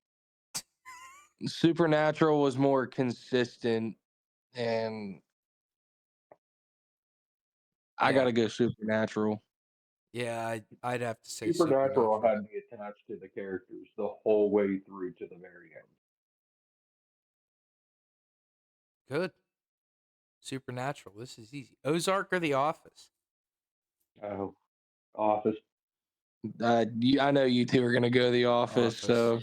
Supernatural was more consistent, and I Yeah. gotta go Supernatural. Yeah, I'd have to say Supernatural Supernatural. had me attached to the characters the whole way through to the very end. Good. Supernatural. This is easy. Ozark or The Office? Oh, Office. I know you two are gonna go The Office, Office. so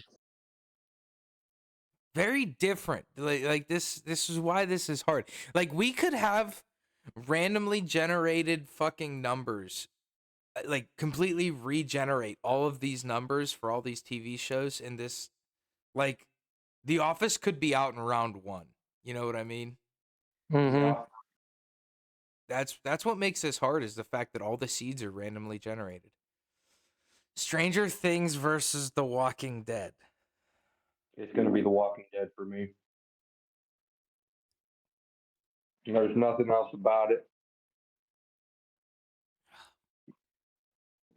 Very different. Like this is why this is hard. Like we could have randomly generated fucking numbers, like completely regenerate all of these numbers for all these TV shows, and this, like, The Office could be out in round 1. You know what I mean? mm-hmm. Yeah. That's what makes this hard, is the fact that all the seeds are randomly generated. Stranger Things versus The Walking Dead. It's gonna be The Walking Dead for me. There's nothing else about it.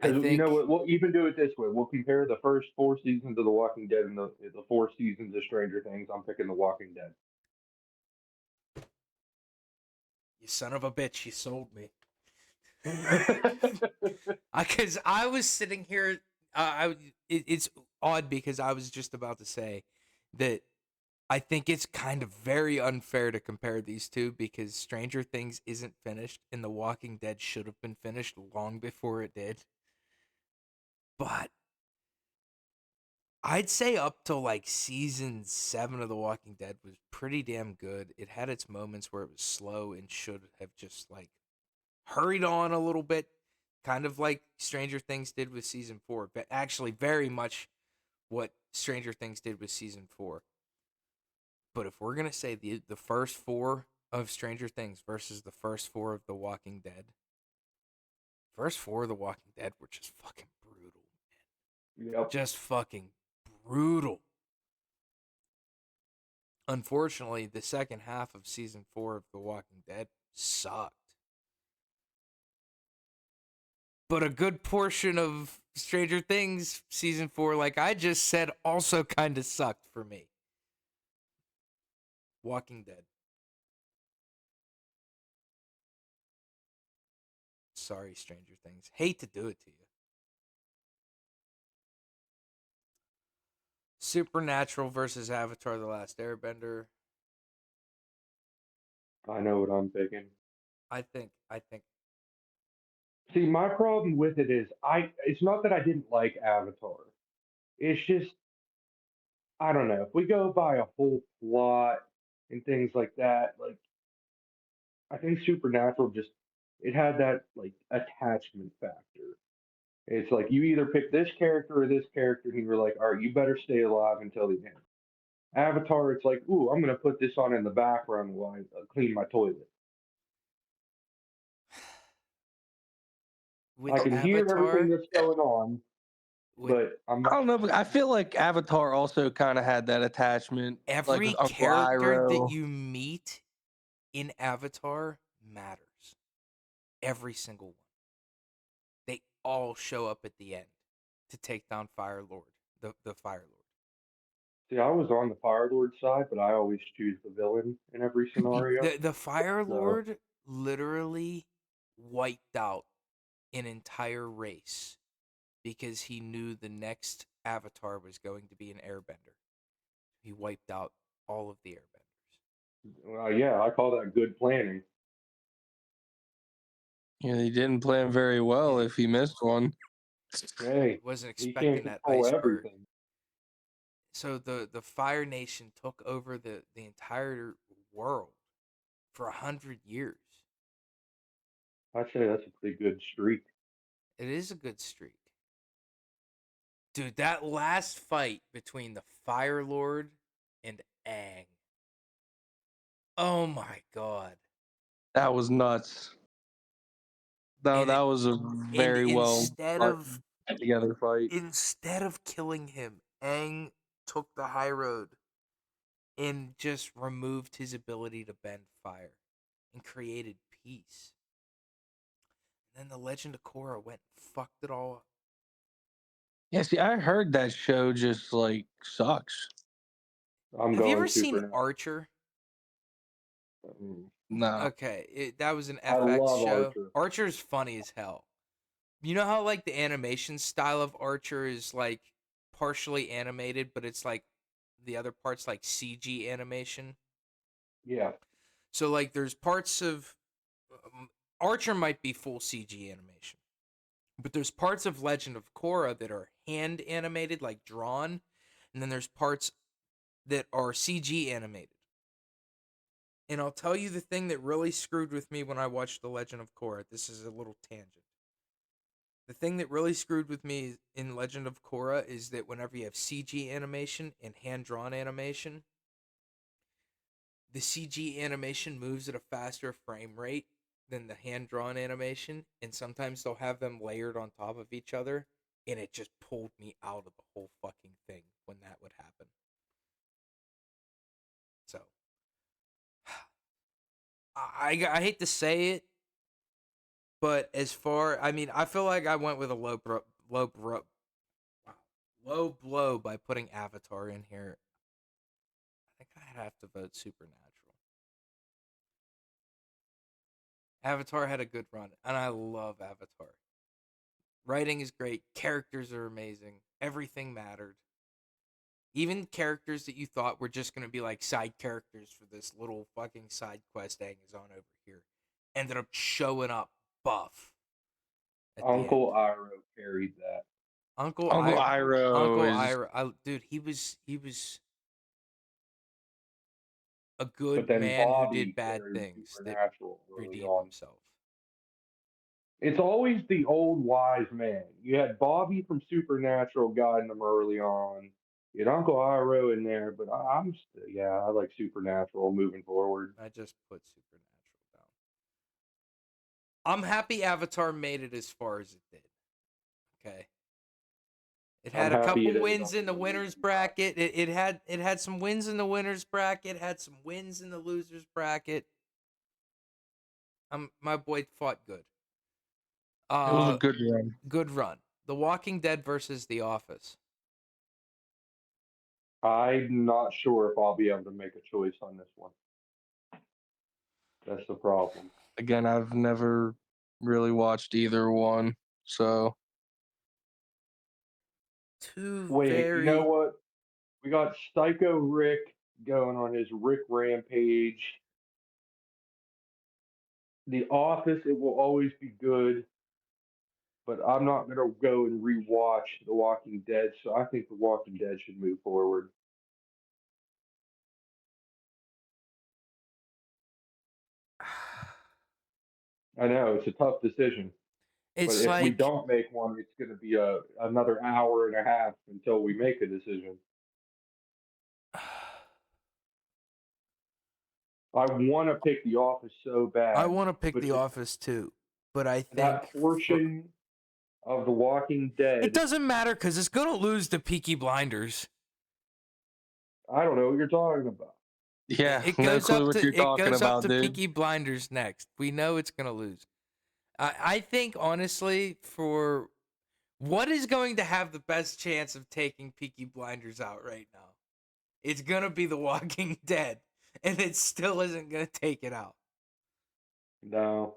I Because you know think what? We'll even do it this way. We'll compare the first 4 seasons of The Walking Dead and the 4 seasons of Stranger Things. I'm picking The Walking Dead. you son of a bitch, you sold me. Because I was sitting here, it's odd because I was just about to say that I think it's kind of very unfair to compare these two, because Stranger Things isn't finished and The Walking Dead should have been finished long before it did. But I'd say up till like season 7 of The Walking Dead was pretty damn good. It had its moments where it was slow and should have just like hurried on a little bit, kind of like Stranger Things did with season 4, but actually very much what Stranger Things did with season 4. But if we're gonna say the first 4 of Stranger Things versus the first 4 of The Walking Dead, first 4 of The Walking Dead were just fucking brutal. Yep. Just fucking brutal. Unfortunately, the second half of season 4 of The Walking Dead sucked. But a good portion of Stranger Things season 4, like I just said, also kind of sucked for me. Walking Dead. Sorry, Stranger Things. Hate to do it to you. Supernatural versus Avatar: The Last Airbender. I know what I'm thinking. I think See, my problem with it is it's not that I didn't like Avatar. It's just I don't know. If we go by a whole plot and things like that, like I think Supernatural just it had that like attachment factor. It's like you either pick this character or this character, and you were like, all right, you better stay alive until the end. Avatar, it's like, ooh, I'm gonna put this on in the background while I clean my toilet. with I can hear everything Avatar, that's going on, with but I'm I not. don't know, but I feel like Avatar also kind of had that attachment, like every with Uncle character that Iroh. you meet in Avatar matters. Every single one. They all show up at the end to take down Fire Lord, the Fire Lord. See, I was on the Fire Lord side, but I always choose the villain in every scenario. The Fire So Lord literally wiped out an entire race because he knew the next Avatar was going to be an Airbender. He wiped out all of the Airbenders. yeah, I call that good planning. Yeah, he didn't plan very well He if he missed one. Hey, wasn't he can't expecting that control iceberg. everything. So the Fire Nation took over the entire world for 100 years. I'd say that's a pretty good streak. It is a good streak. Dude, that last fight between the Fire Lord and Aang. Oh my god. That was nuts. And That it, was a and very well together fight. instead of killing him, Aang took the high road and just removed his ability to bend fire and created peace. And then the Legend of Korra went and fucked it all up. Yeah, see, I heard that show just like sucks. I'm Have you going ever seen Supernatural. Archer? No. Okay, that was an I FX love show. Archer. Archer's funny as hell. You know how like the animation style of Archer is like partially animated, but it's like the other part's like CG animation. Yeah, So like there's parts of Archer might be full CG animation, but there's parts of Legend of Korra that are hand animated, like drawn, and then there's parts that are CG animated. And I'll tell you the thing that really screwed with me when I watched The Legend of Korra. This is a little tangent. The thing that really screwed with me in Legend of Korra is that whenever you have CG animation and hand drawn animation, the CG animation moves at a faster frame rate than the hand drawn animation, and sometimes they'll have them layered on top of each other, and it just pulled me out of the whole fucking thing when that would happen. So, I hate to say it, but I mean, I feel like I went with a low blow by putting Avatar in here. I think I'd have to vote Supernatural. Avatar had a good run, and I love Avatar. Writing is great, characters are amazing, everything mattered. Even characters that you thought were just going to be like side characters for this little fucking side quest Aang is on over here ended up showing up buff at the end. Uncle Iroh carried that. Uncle Uncle I Iroh Uncle is Ira, dude, he was a But good then man who did Bobby bad carried things that Supernatural early redeemed on. himself. It's always the old wise man. You had Bobby from Supernatural guiding them early on. You had Uncle Iroh in there, but yeah, I like Supernatural moving forward. I just put Supernatural down. I'm happy Avatar made it as far as it did. Okay. It I'm had a happy couple it ended wins on in the the winners losing side. bracket. It had some wins in the winners bracket, had some wins in the losers bracket. My boy fought good. It was a Uh good run. Good run. The Walking Dead versus The Office. I'm not sure if I'll be able to make a choice on this one. That's the problem. Again, I've never really watched either one, so Two Wait, you know very what? We got Psycho Rick going on his Rick Rampage. The Office, it will always be good, but I'm not going to go and rewatch The Walking Dead, so I think The Walking Dead should move forward. I know it's a tough decision, but it's if we like don't make one, it's going to be another hour and a half until we make a decision. I want to pick The Office so I bad, want to pick but The just Office too, but I that think portion of The Walking it Dead, doesn't matter because it's gonna lose to Peaky Blinders. I don't know what you're talking about. yeah, It no goes clue up what you're to it talking goes up about, to dude. Peaky Blinders next. We know it's gonna lose. I think honestly, for what is going to have the best chance of taking Peaky Blinders out right now, it's gonna be The Walking Dead, and it still isn't gonna take it out. No,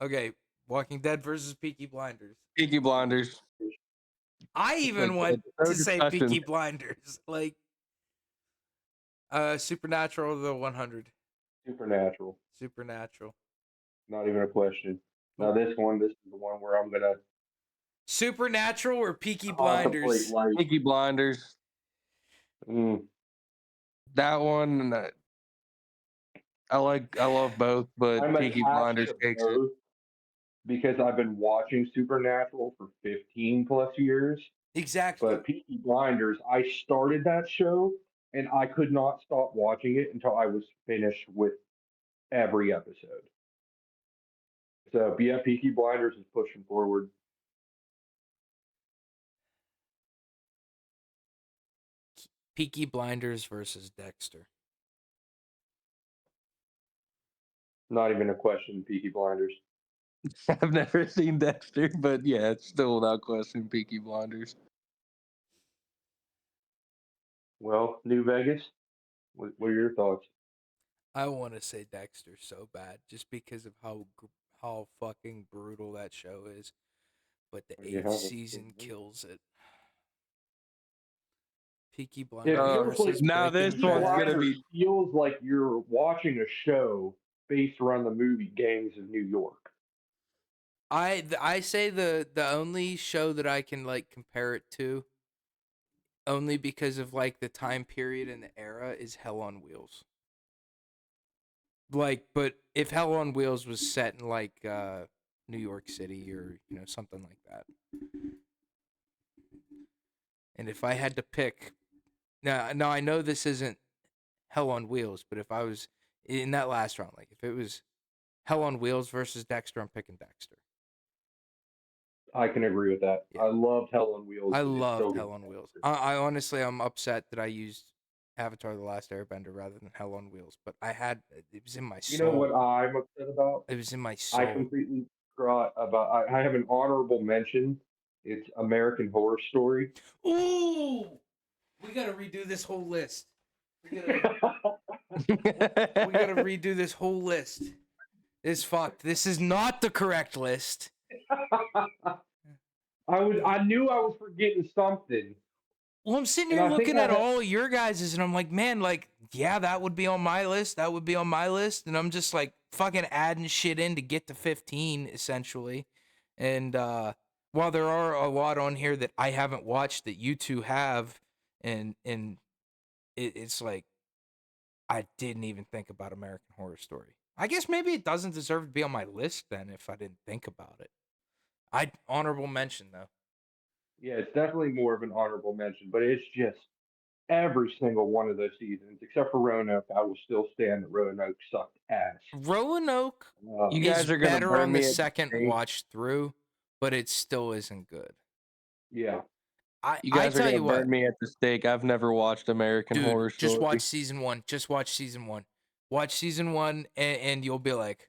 Okay, Walking Dead versus Peaky Blinders. Peaky Blinders. I even want No to say discussion. Peaky Blinders, like Supernatural the 100, Supernatural. Supernatural. Not even a question. Now Ooh. this is the one where I'm gonna Supernatural or Peaky contemplate Blinders? life. Peaky Blinders. Mm. That one, I love both, but I'm Peaky attached Blinders to takes it. both because I've been watching Supernatural for 15 plus years. Exactly. But Peaky Blinders, I started that show and I could not stop watching it until I was finished with every episode. So yeah, Peaky Blinders is pushing forward. Peaky Blinders versus Dexter. Not even a question, Peaky Blinders. I've never seen Dexter, but yeah, it's still without question Peaky Blinders. Well, New Vegas, what are your thoughts? I want to say Dexter so bad, just because of how fucking brutal that show is. But the There you eighth have season kills it. Peaky It Blinders feels like versus Now Breaking this Peaky one's Bad. gonna Blinders be feels like you're watching a show based around the movie Gangs of New York. I say the only show that I can like compare it to, only because of like the time period and the era, is Hell on Wheels. Like, but if Hell on Wheels was set in like New York City or something like that, and if I had to pick, now I know this isn't Hell on Wheels, but if I was in that last round, like if it was Hell on Wheels versus Dexter, I'm picking Dexter. I can agree with that. Yeah, I loved Hell on Wheels, I but it's still loved gonna Hell be on Wheels. Dexter. I honestly, I'm upset that I used Avatar: The Last Airbender rather than Hell on Wheels, but it was in my You know what soul. I'm upset about? It was in my I soul. completely forgot about. I have an honorable mention. It's American Horror Story. Ooh, we gotta redo this whole list. We gotta we gotta redo this whole list. It's fucked. This is not the correct list. I knew I was forgetting something, Well, I'm sitting and here I think looking I at had. all of your guys's, and I'm like, man, like, yeah, that would be on my list. That would be on my list, and I'm just like fucking adding shit in to get to 15, essentially. And while there are a lot on here that I haven't watched that you two have, and it's like I didn't even think about American Horror Story. I guess maybe it doesn't deserve to be on my list then if I didn't think about it. I'd honorable mention though. Yeah, it's definitely more of an honorable mention, but it's just every single one of those seasons, except for Roanoke. I will still stand that Roanoke sucked ass. Roanoke You is guys are gonna better burn on the me at the second stake. watch through, but it still isn't good. Yeah, You I guys are tell gonna you what, burn me at the stake. I've never watched American dude, Horror just watch Story. season 1. Just watch season 1. Watch season 1 and you'll be like,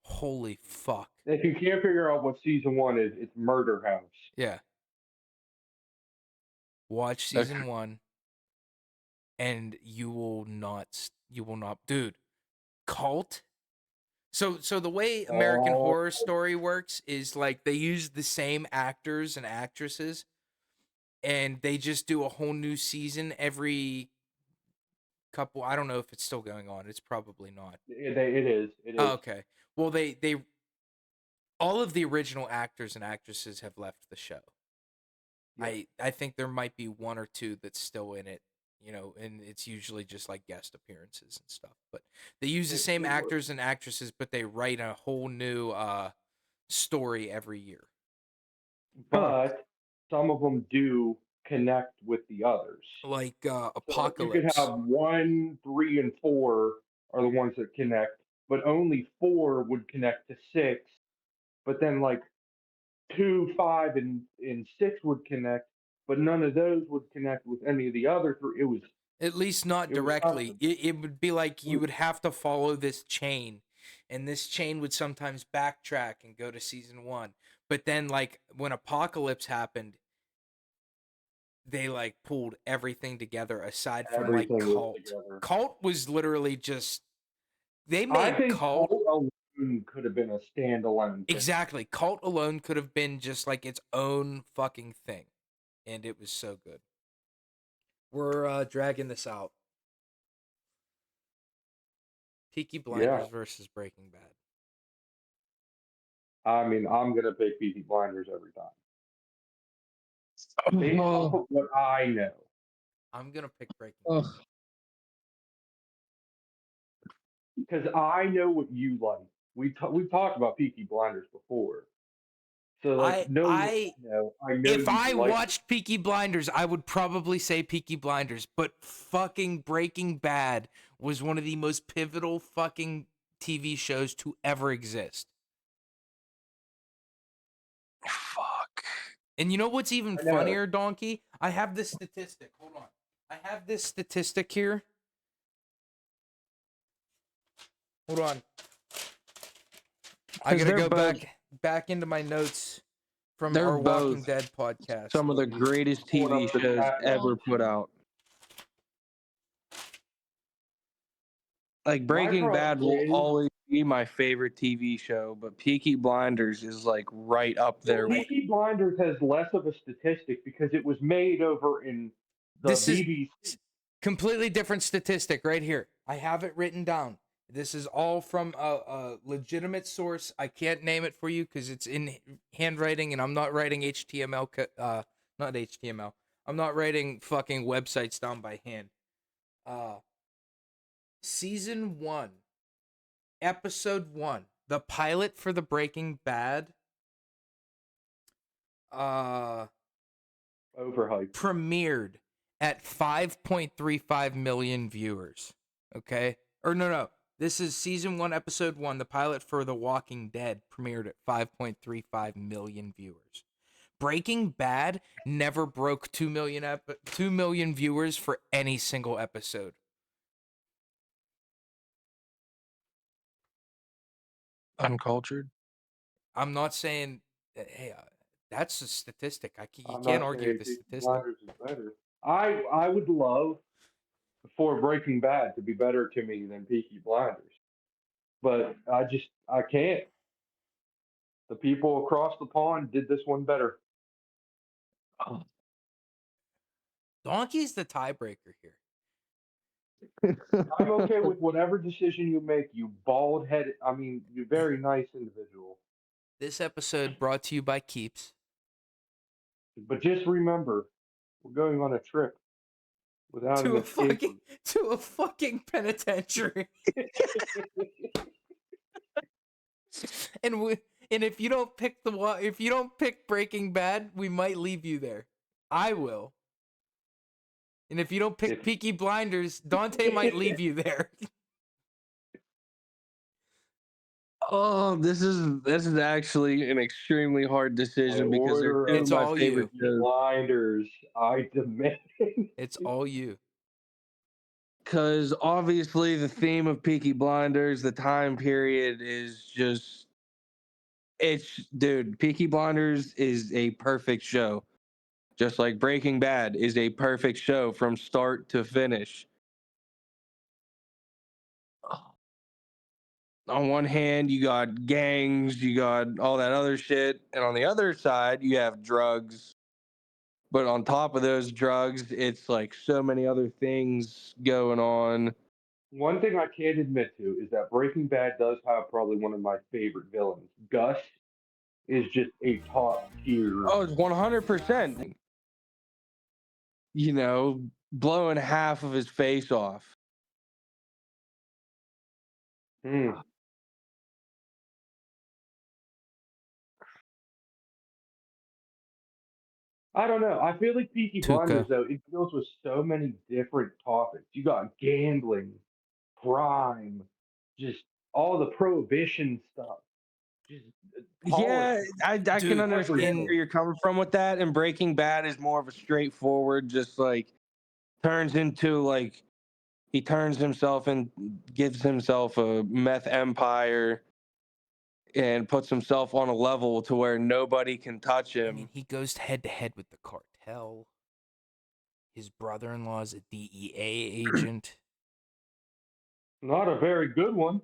"Holy fuck." if you can't figure out what season one is, it's Murder House. Yeah. Watch Okay. season 1 and you will not, dude. Cult. So the way American Oh, Horror Story works is like they use the same actors and actresses and they just do a whole new season every couple. I don't know if it's still going on. It's probably not. it is. It Oh, is. okay. Well, they all of the original actors and actresses have left the show. Yeah. I think there might be one or two that's still in it, and it's usually just like guest appearances and stuff. But they use the same actors and actresses, but they write a whole new story every year. Huh. But some of them do connect with the others. Like So like you could Apocalypse. have 1, 3, and 4 are the ones that connect, but only 4 would connect to 6. But then like 2, 5, and 6 would connect, but none of those would connect with any of the other three. At least not It was directly. something. It would be like you would have to follow this chain, and this chain would sometimes backtrack and go to season 1. But then, like when Apocalypse happened, they like pulled everything together aside from like Everything was Cult. together. Cult was literally just they I made think Cult. Cult alone could have been a standalone thing. Exactly. Cult alone could have been just like its own fucking thing. And it was so good. We're dragging this out. Peaky Yeah. Blinders versus Breaking Bad. I mean, I'm gonna pick Peaky Blinders every time, based off Oh, of what I know. I'm gonna pick Breaking Bad. oh. Because I know what you like. We've talked about Peaky Blinders before, so like knowing what I I know if you I like. watched Peaky Blinders, I would probably say Peaky Blinders, but fucking Breaking Bad was one of the most pivotal fucking TV shows to ever exist. Fuck. And you know what's even I know. funnier, Donkey? I have this statistic. Hold on. I have this statistic here. Hold on. I 'Cause gotta they're go both back into my notes from they're our Walking both Dead podcast. some of the greatest Pulling TV up the shows chat ever now. put out. Like My Breaking problem Bad will is, always be my favorite TV show, but Peaky Blinders is like right up well, there with. Peaky Blinders has less of a statistic because it was made over in the This is BBC. completely different statistic right here. I have it written down. This is all from a legitimate source. I can't name it for you because it's in handwriting, and I'm not writing HTML. Not HTML. I'm not writing fucking websites down by hand. Uh, Season 1, Episode 1, the pilot for the Breaking Bad. Overhyped. Premiered at 5.35 million viewers. Okay? Or no. This is season 1, episode 1. The pilot for The Walking Dead premiered at 5.35 million viewers. Breaking Bad never broke 2 million viewers for any single episode. Uncultured. I'm not saying that, hey, that's a statistic. You I'm can't not argue with saying the Peaky statistic. Blinders is better. I would love for Breaking Bad to be better to me than Peaky Blinders, but I can't. The people across the pond did this one better. Oh. Donkey's the tiebreaker here. I'm okay with whatever decision you make, you bald headed. I mean, you're a very nice individual. This episode brought to you by Keeps. But just remember, we're going on a trip. without to an a escape. fucking penitentiary. And if you don't pick if you don't pick Breaking Bad, we might leave you there. I will. And if you don't pick If Peaky Blinders, Dante might leave you there. Oh, this is actually an extremely hard by decision because they're order two of of It's my all favorite you. shows. blinders, I demand. It's all you. Because obviously the theme of Peaky Blinders, the time period is just dude, Peaky Blinders is a perfect show. Just like Breaking Bad is a perfect show from start to finish. On one hand, you got gangs, you got all that other shit, and on the other side, you have drugs. But on top of those drugs, it's like so many other things going on. One thing I can't admit to is that Breaking Bad does have probably one of my favorite villains. Gus is just a top tier. Oh, it's 100%. Blowing half of his face off. Hmm. I don't know. I feel like Peaky Blinders Tuca. though it deals with so many different topics. You got gambling, crime, just all the prohibition stuff, just Yeah, politics, I can Dude, understand everything. where you're coming from with that. And Breaking Bad is more of a straightforward, just like turns into like he turns himself and gives himself a meth empire and puts himself on a level to where nobody can touch and then him. he goes head to head with the cartel. His brother-in-law is a DEA agent. Not a very good one.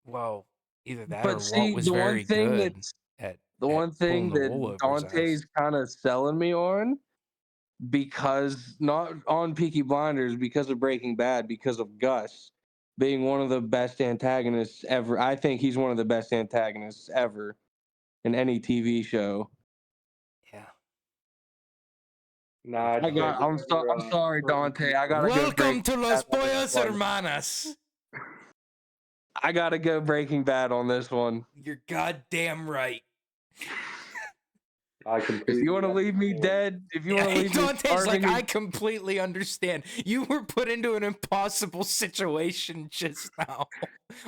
Well, either that But or Walt see, was very good at the one pulling thing the wool that over his eyes. Dante's kind of selling me on, because not on Peaky Blinders, because of Breaking Bad, because of Gus being one of the best antagonists ever. I think he's one of the best antagonists ever in any TV show. Yeah. Nah, I'd It's say I'm sorry, Dante. I gotta go Welcome Breaking to Bad Los on this Pollos one. Hermanas. I gotta go Breaking Bad on this one. You're goddamn right. I If you completely want to leave me understand. dead, if you want to leave me Dante's like, starving, I completely understand. You were put into an impossible situation just now.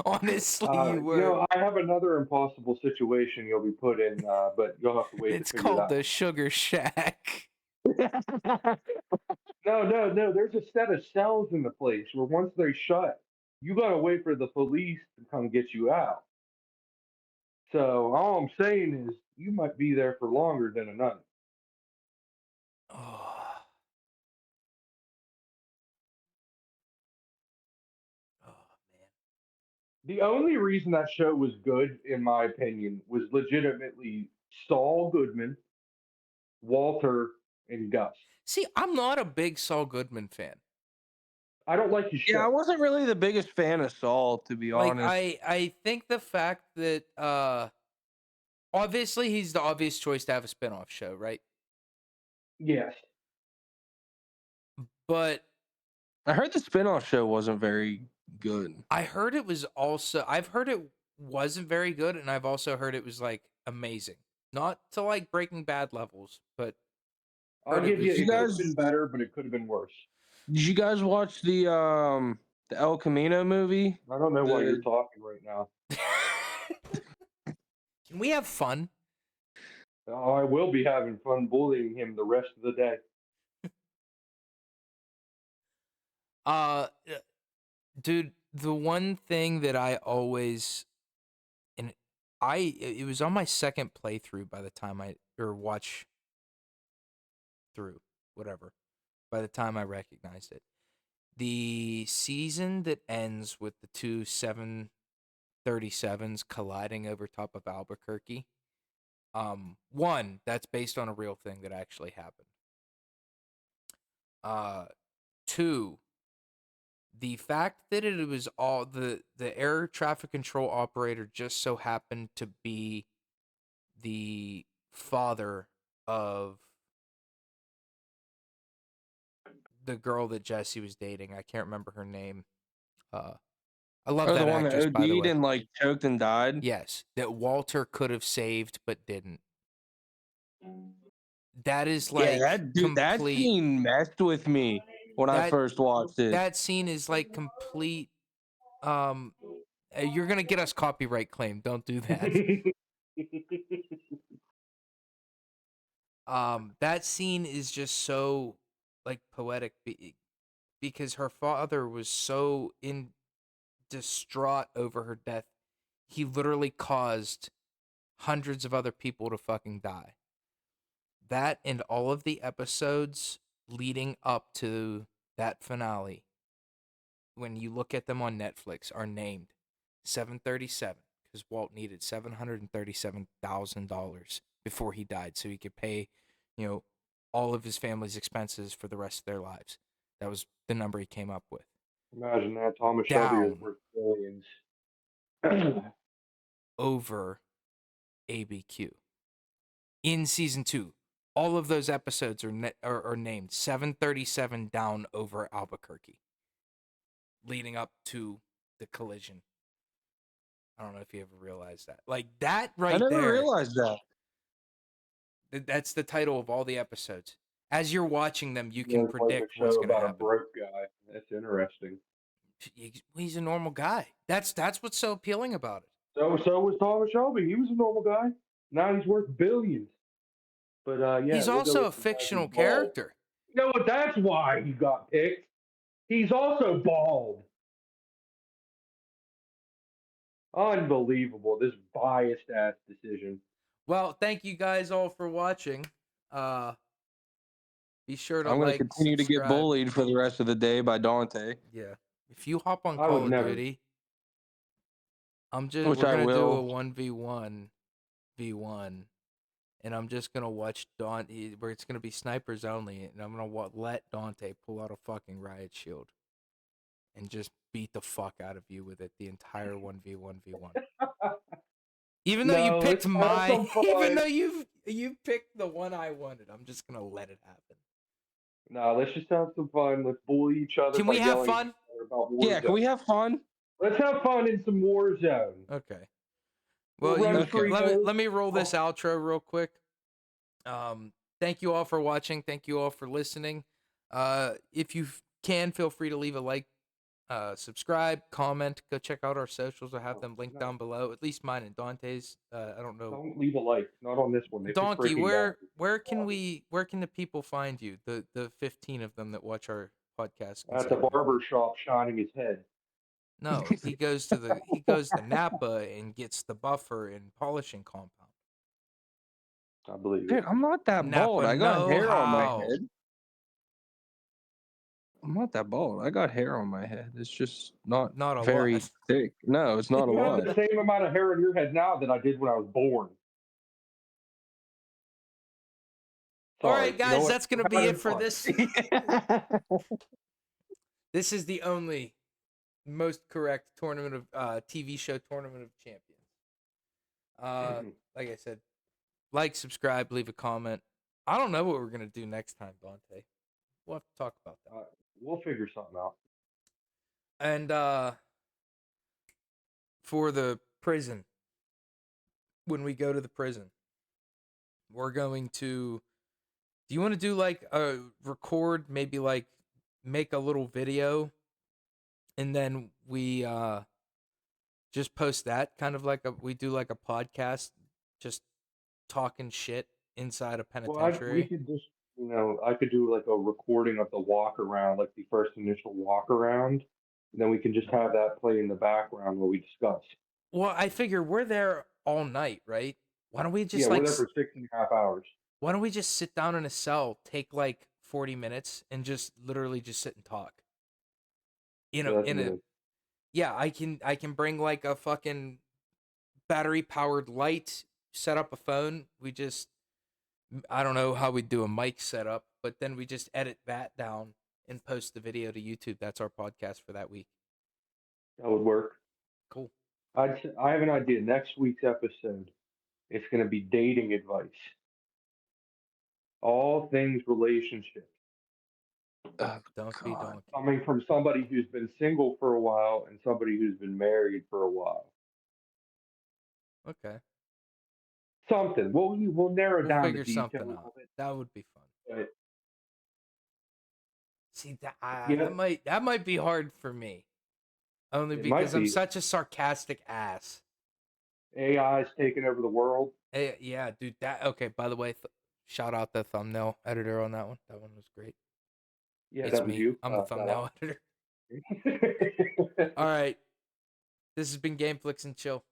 Honestly, you were. I have another impossible situation you'll be put in, but you'll have to wait to It's figure called that the one out. Sugar Shack. No, no, no. There's a set of cells in the place where once they're shut, you gotta wait for the police to come get you out. So all I'm saying is you might be there for longer than a night. Oh, oh man. The only reason that show was good, in my opinion, was legitimately Saul Goodman, Walter, and Gus. See, I'm not a big Saul Goodman fan. I don't like his yeah, I show. wasn't really the biggest fan of Saul, to be Like honest. I think the fact that obviously he's the obvious choice to have a spin-off show, right? Yes. But I heard the spinoff show wasn't very good. I've heard it wasn't very good, and I've also heard it was like amazing. Not to like Breaking Bad levels, but I'll heard it give you Did you was it could good. have been guys better, but it could have been worse. did you guys watch the El Camino movie? I don't know why you're The talking right now. Can we have fun? Oh, I will be having fun bullying him the rest of the day. Uh dude, the one thing that I always and it was on my second playthrough by the time watch through, whatever. By the time I recognized it. The season that ends with the two 737s colliding over top of Albuquerque. One, that's based on a real thing that actually happened. Two, the fact that it was all the air traffic control operator just so happened to be the father of the girl that Jesse was dating. I can't remember her name. I love Oh, that the one that actress, by the OD'd way. and like choked and died. Yes, that Walter could have saved but didn't. That is Yeah, like that dude, that complete. scene messed with me when I That first watched it. that scene is like complete. Um, you're gonna get us copyright claim. Don't do that. That scene is just so like poetic because her father was so in distraught over her death. He literally caused hundreds of other people to fucking die. That and all of the episodes leading up to that finale, when you look at them on Netflix, are named 737 because Walt needed $737,000 before he died so he could pay, you know, all of his family's expenses for the rest of their lives. That was the number he came up with. Imagine that. Thomas Shelby is Down worth billions. over ABQ. In season 2, all of those episodes are named 737 down over Albuquerque, leading up to the collision. I don't know if you ever realized that. Like that I right never there, realized that. that's the title of all the episodes. As you're watching them, you can It's like a predict what's show going to about a happen. broke guy. That's interesting. He's a normal guy. That's what's so appealing about it. So was Thomas Shelby. He was a normal guy. Now he's worth billions. But yeah, He's we'll go also with a the guy who's fictional bald. character. You know what? That's why he got picked. He's also bald. Unbelievable. This biased ass decision. Well, thank you guys all for watching. Uh, be sure to I'm gonna like, continue to get subscribe. bullied for the rest of the day by Dante, Yeah. If you hop on I would Call of never. Duty, which we're I gonna do a will. 1v1 and I'm just gonna watch Dante where it's gonna be snipers only, and I'm gonna let Dante pull out a fucking riot shield and just beat the fuck out of you with it the entire 1v1v1. Even though you No, let's picked have my some even fun. though you picked the one I wanted, I'm just gonna let it happen. No, let's just have some fun. Let's bully each other Can by we have yelling at fun? each other about Yeah, can Warzone. we have fun? Let's have fun in some Warzone. Okay. We'll Well, run Okay. free let me roll this Oh, outro real quick. Thank you all for watching. Thank you all for listening. If you can, feel free to leave a like, subscribe, comment. Go check out our socials. I have them linked no, down below. At least mine and Dante's. I don't know. don't leave a like. Not on this one. This is Donkey, Breaking Bad. where can the people find you? The 15 of them that watch our podcast At the consecutively. barber shop, shining his head. No, he goes to Napa and gets the buffer and polishing compound. I believe it. Dude, I'm not that bald. Napa I got know hair on my how. head. I'm not that bald. I got hair on my head. It's just not Not a very lot. thick. No, it's not a You have lot. the same amount of hair on your head now that I did when I was born. All Sorry. right, You know guys, what? that's gonna We're be having it for fun. this. This is the only most correct tournament of TV show tournament of champions. Like I said, like, subscribe, leave a comment. I don't know what we're gonna do next time, Dante. We'll have to talk about that. We'll figure something out. And for the prison, when we go to the prison, we're going to. Do you want to do like a record, maybe like make a little video, and then we just post that kind of like we do like a podcast, just talking shit inside a We penitentiary. could just, I could do like a recording of the walk around, like the first initial walk around. And then we can just have that play in the background while we discuss. Well, I figure we're there all night, right? Why don't we Yeah, just we're like there for 6.5 hours. why don't we just sit down in a cell, take like 40 minutes and just literally just sit and talk? Yeah, that's In a good. Yeah, I can bring like a fucking battery powered light, set up a phone. I don't know how we do a mic setup, but then we just edit that down and post the video to YouTube. That's our podcast for that week. That would work. Cool. I have an idea. Next week's episode, it's going to be dating advice. All things relationships. Don't be God. donkey. Coming from somebody who's been single for a while and somebody who's been married for a while. Okay. Something. We'll narrow We'll down the figure something details out. of it. That would be fun. But See yeah, that might be hard for me. Only it might because I'm be. such a sarcastic ass. AI is taking over the world. Hey, yeah, dude. That okay. By the way, shout out the thumbnail editor on that one. That one was great. Yeah, It's that was me. you. I'm the Shout thumbnail editor. out. All right. This has been Game Flicks and Chill.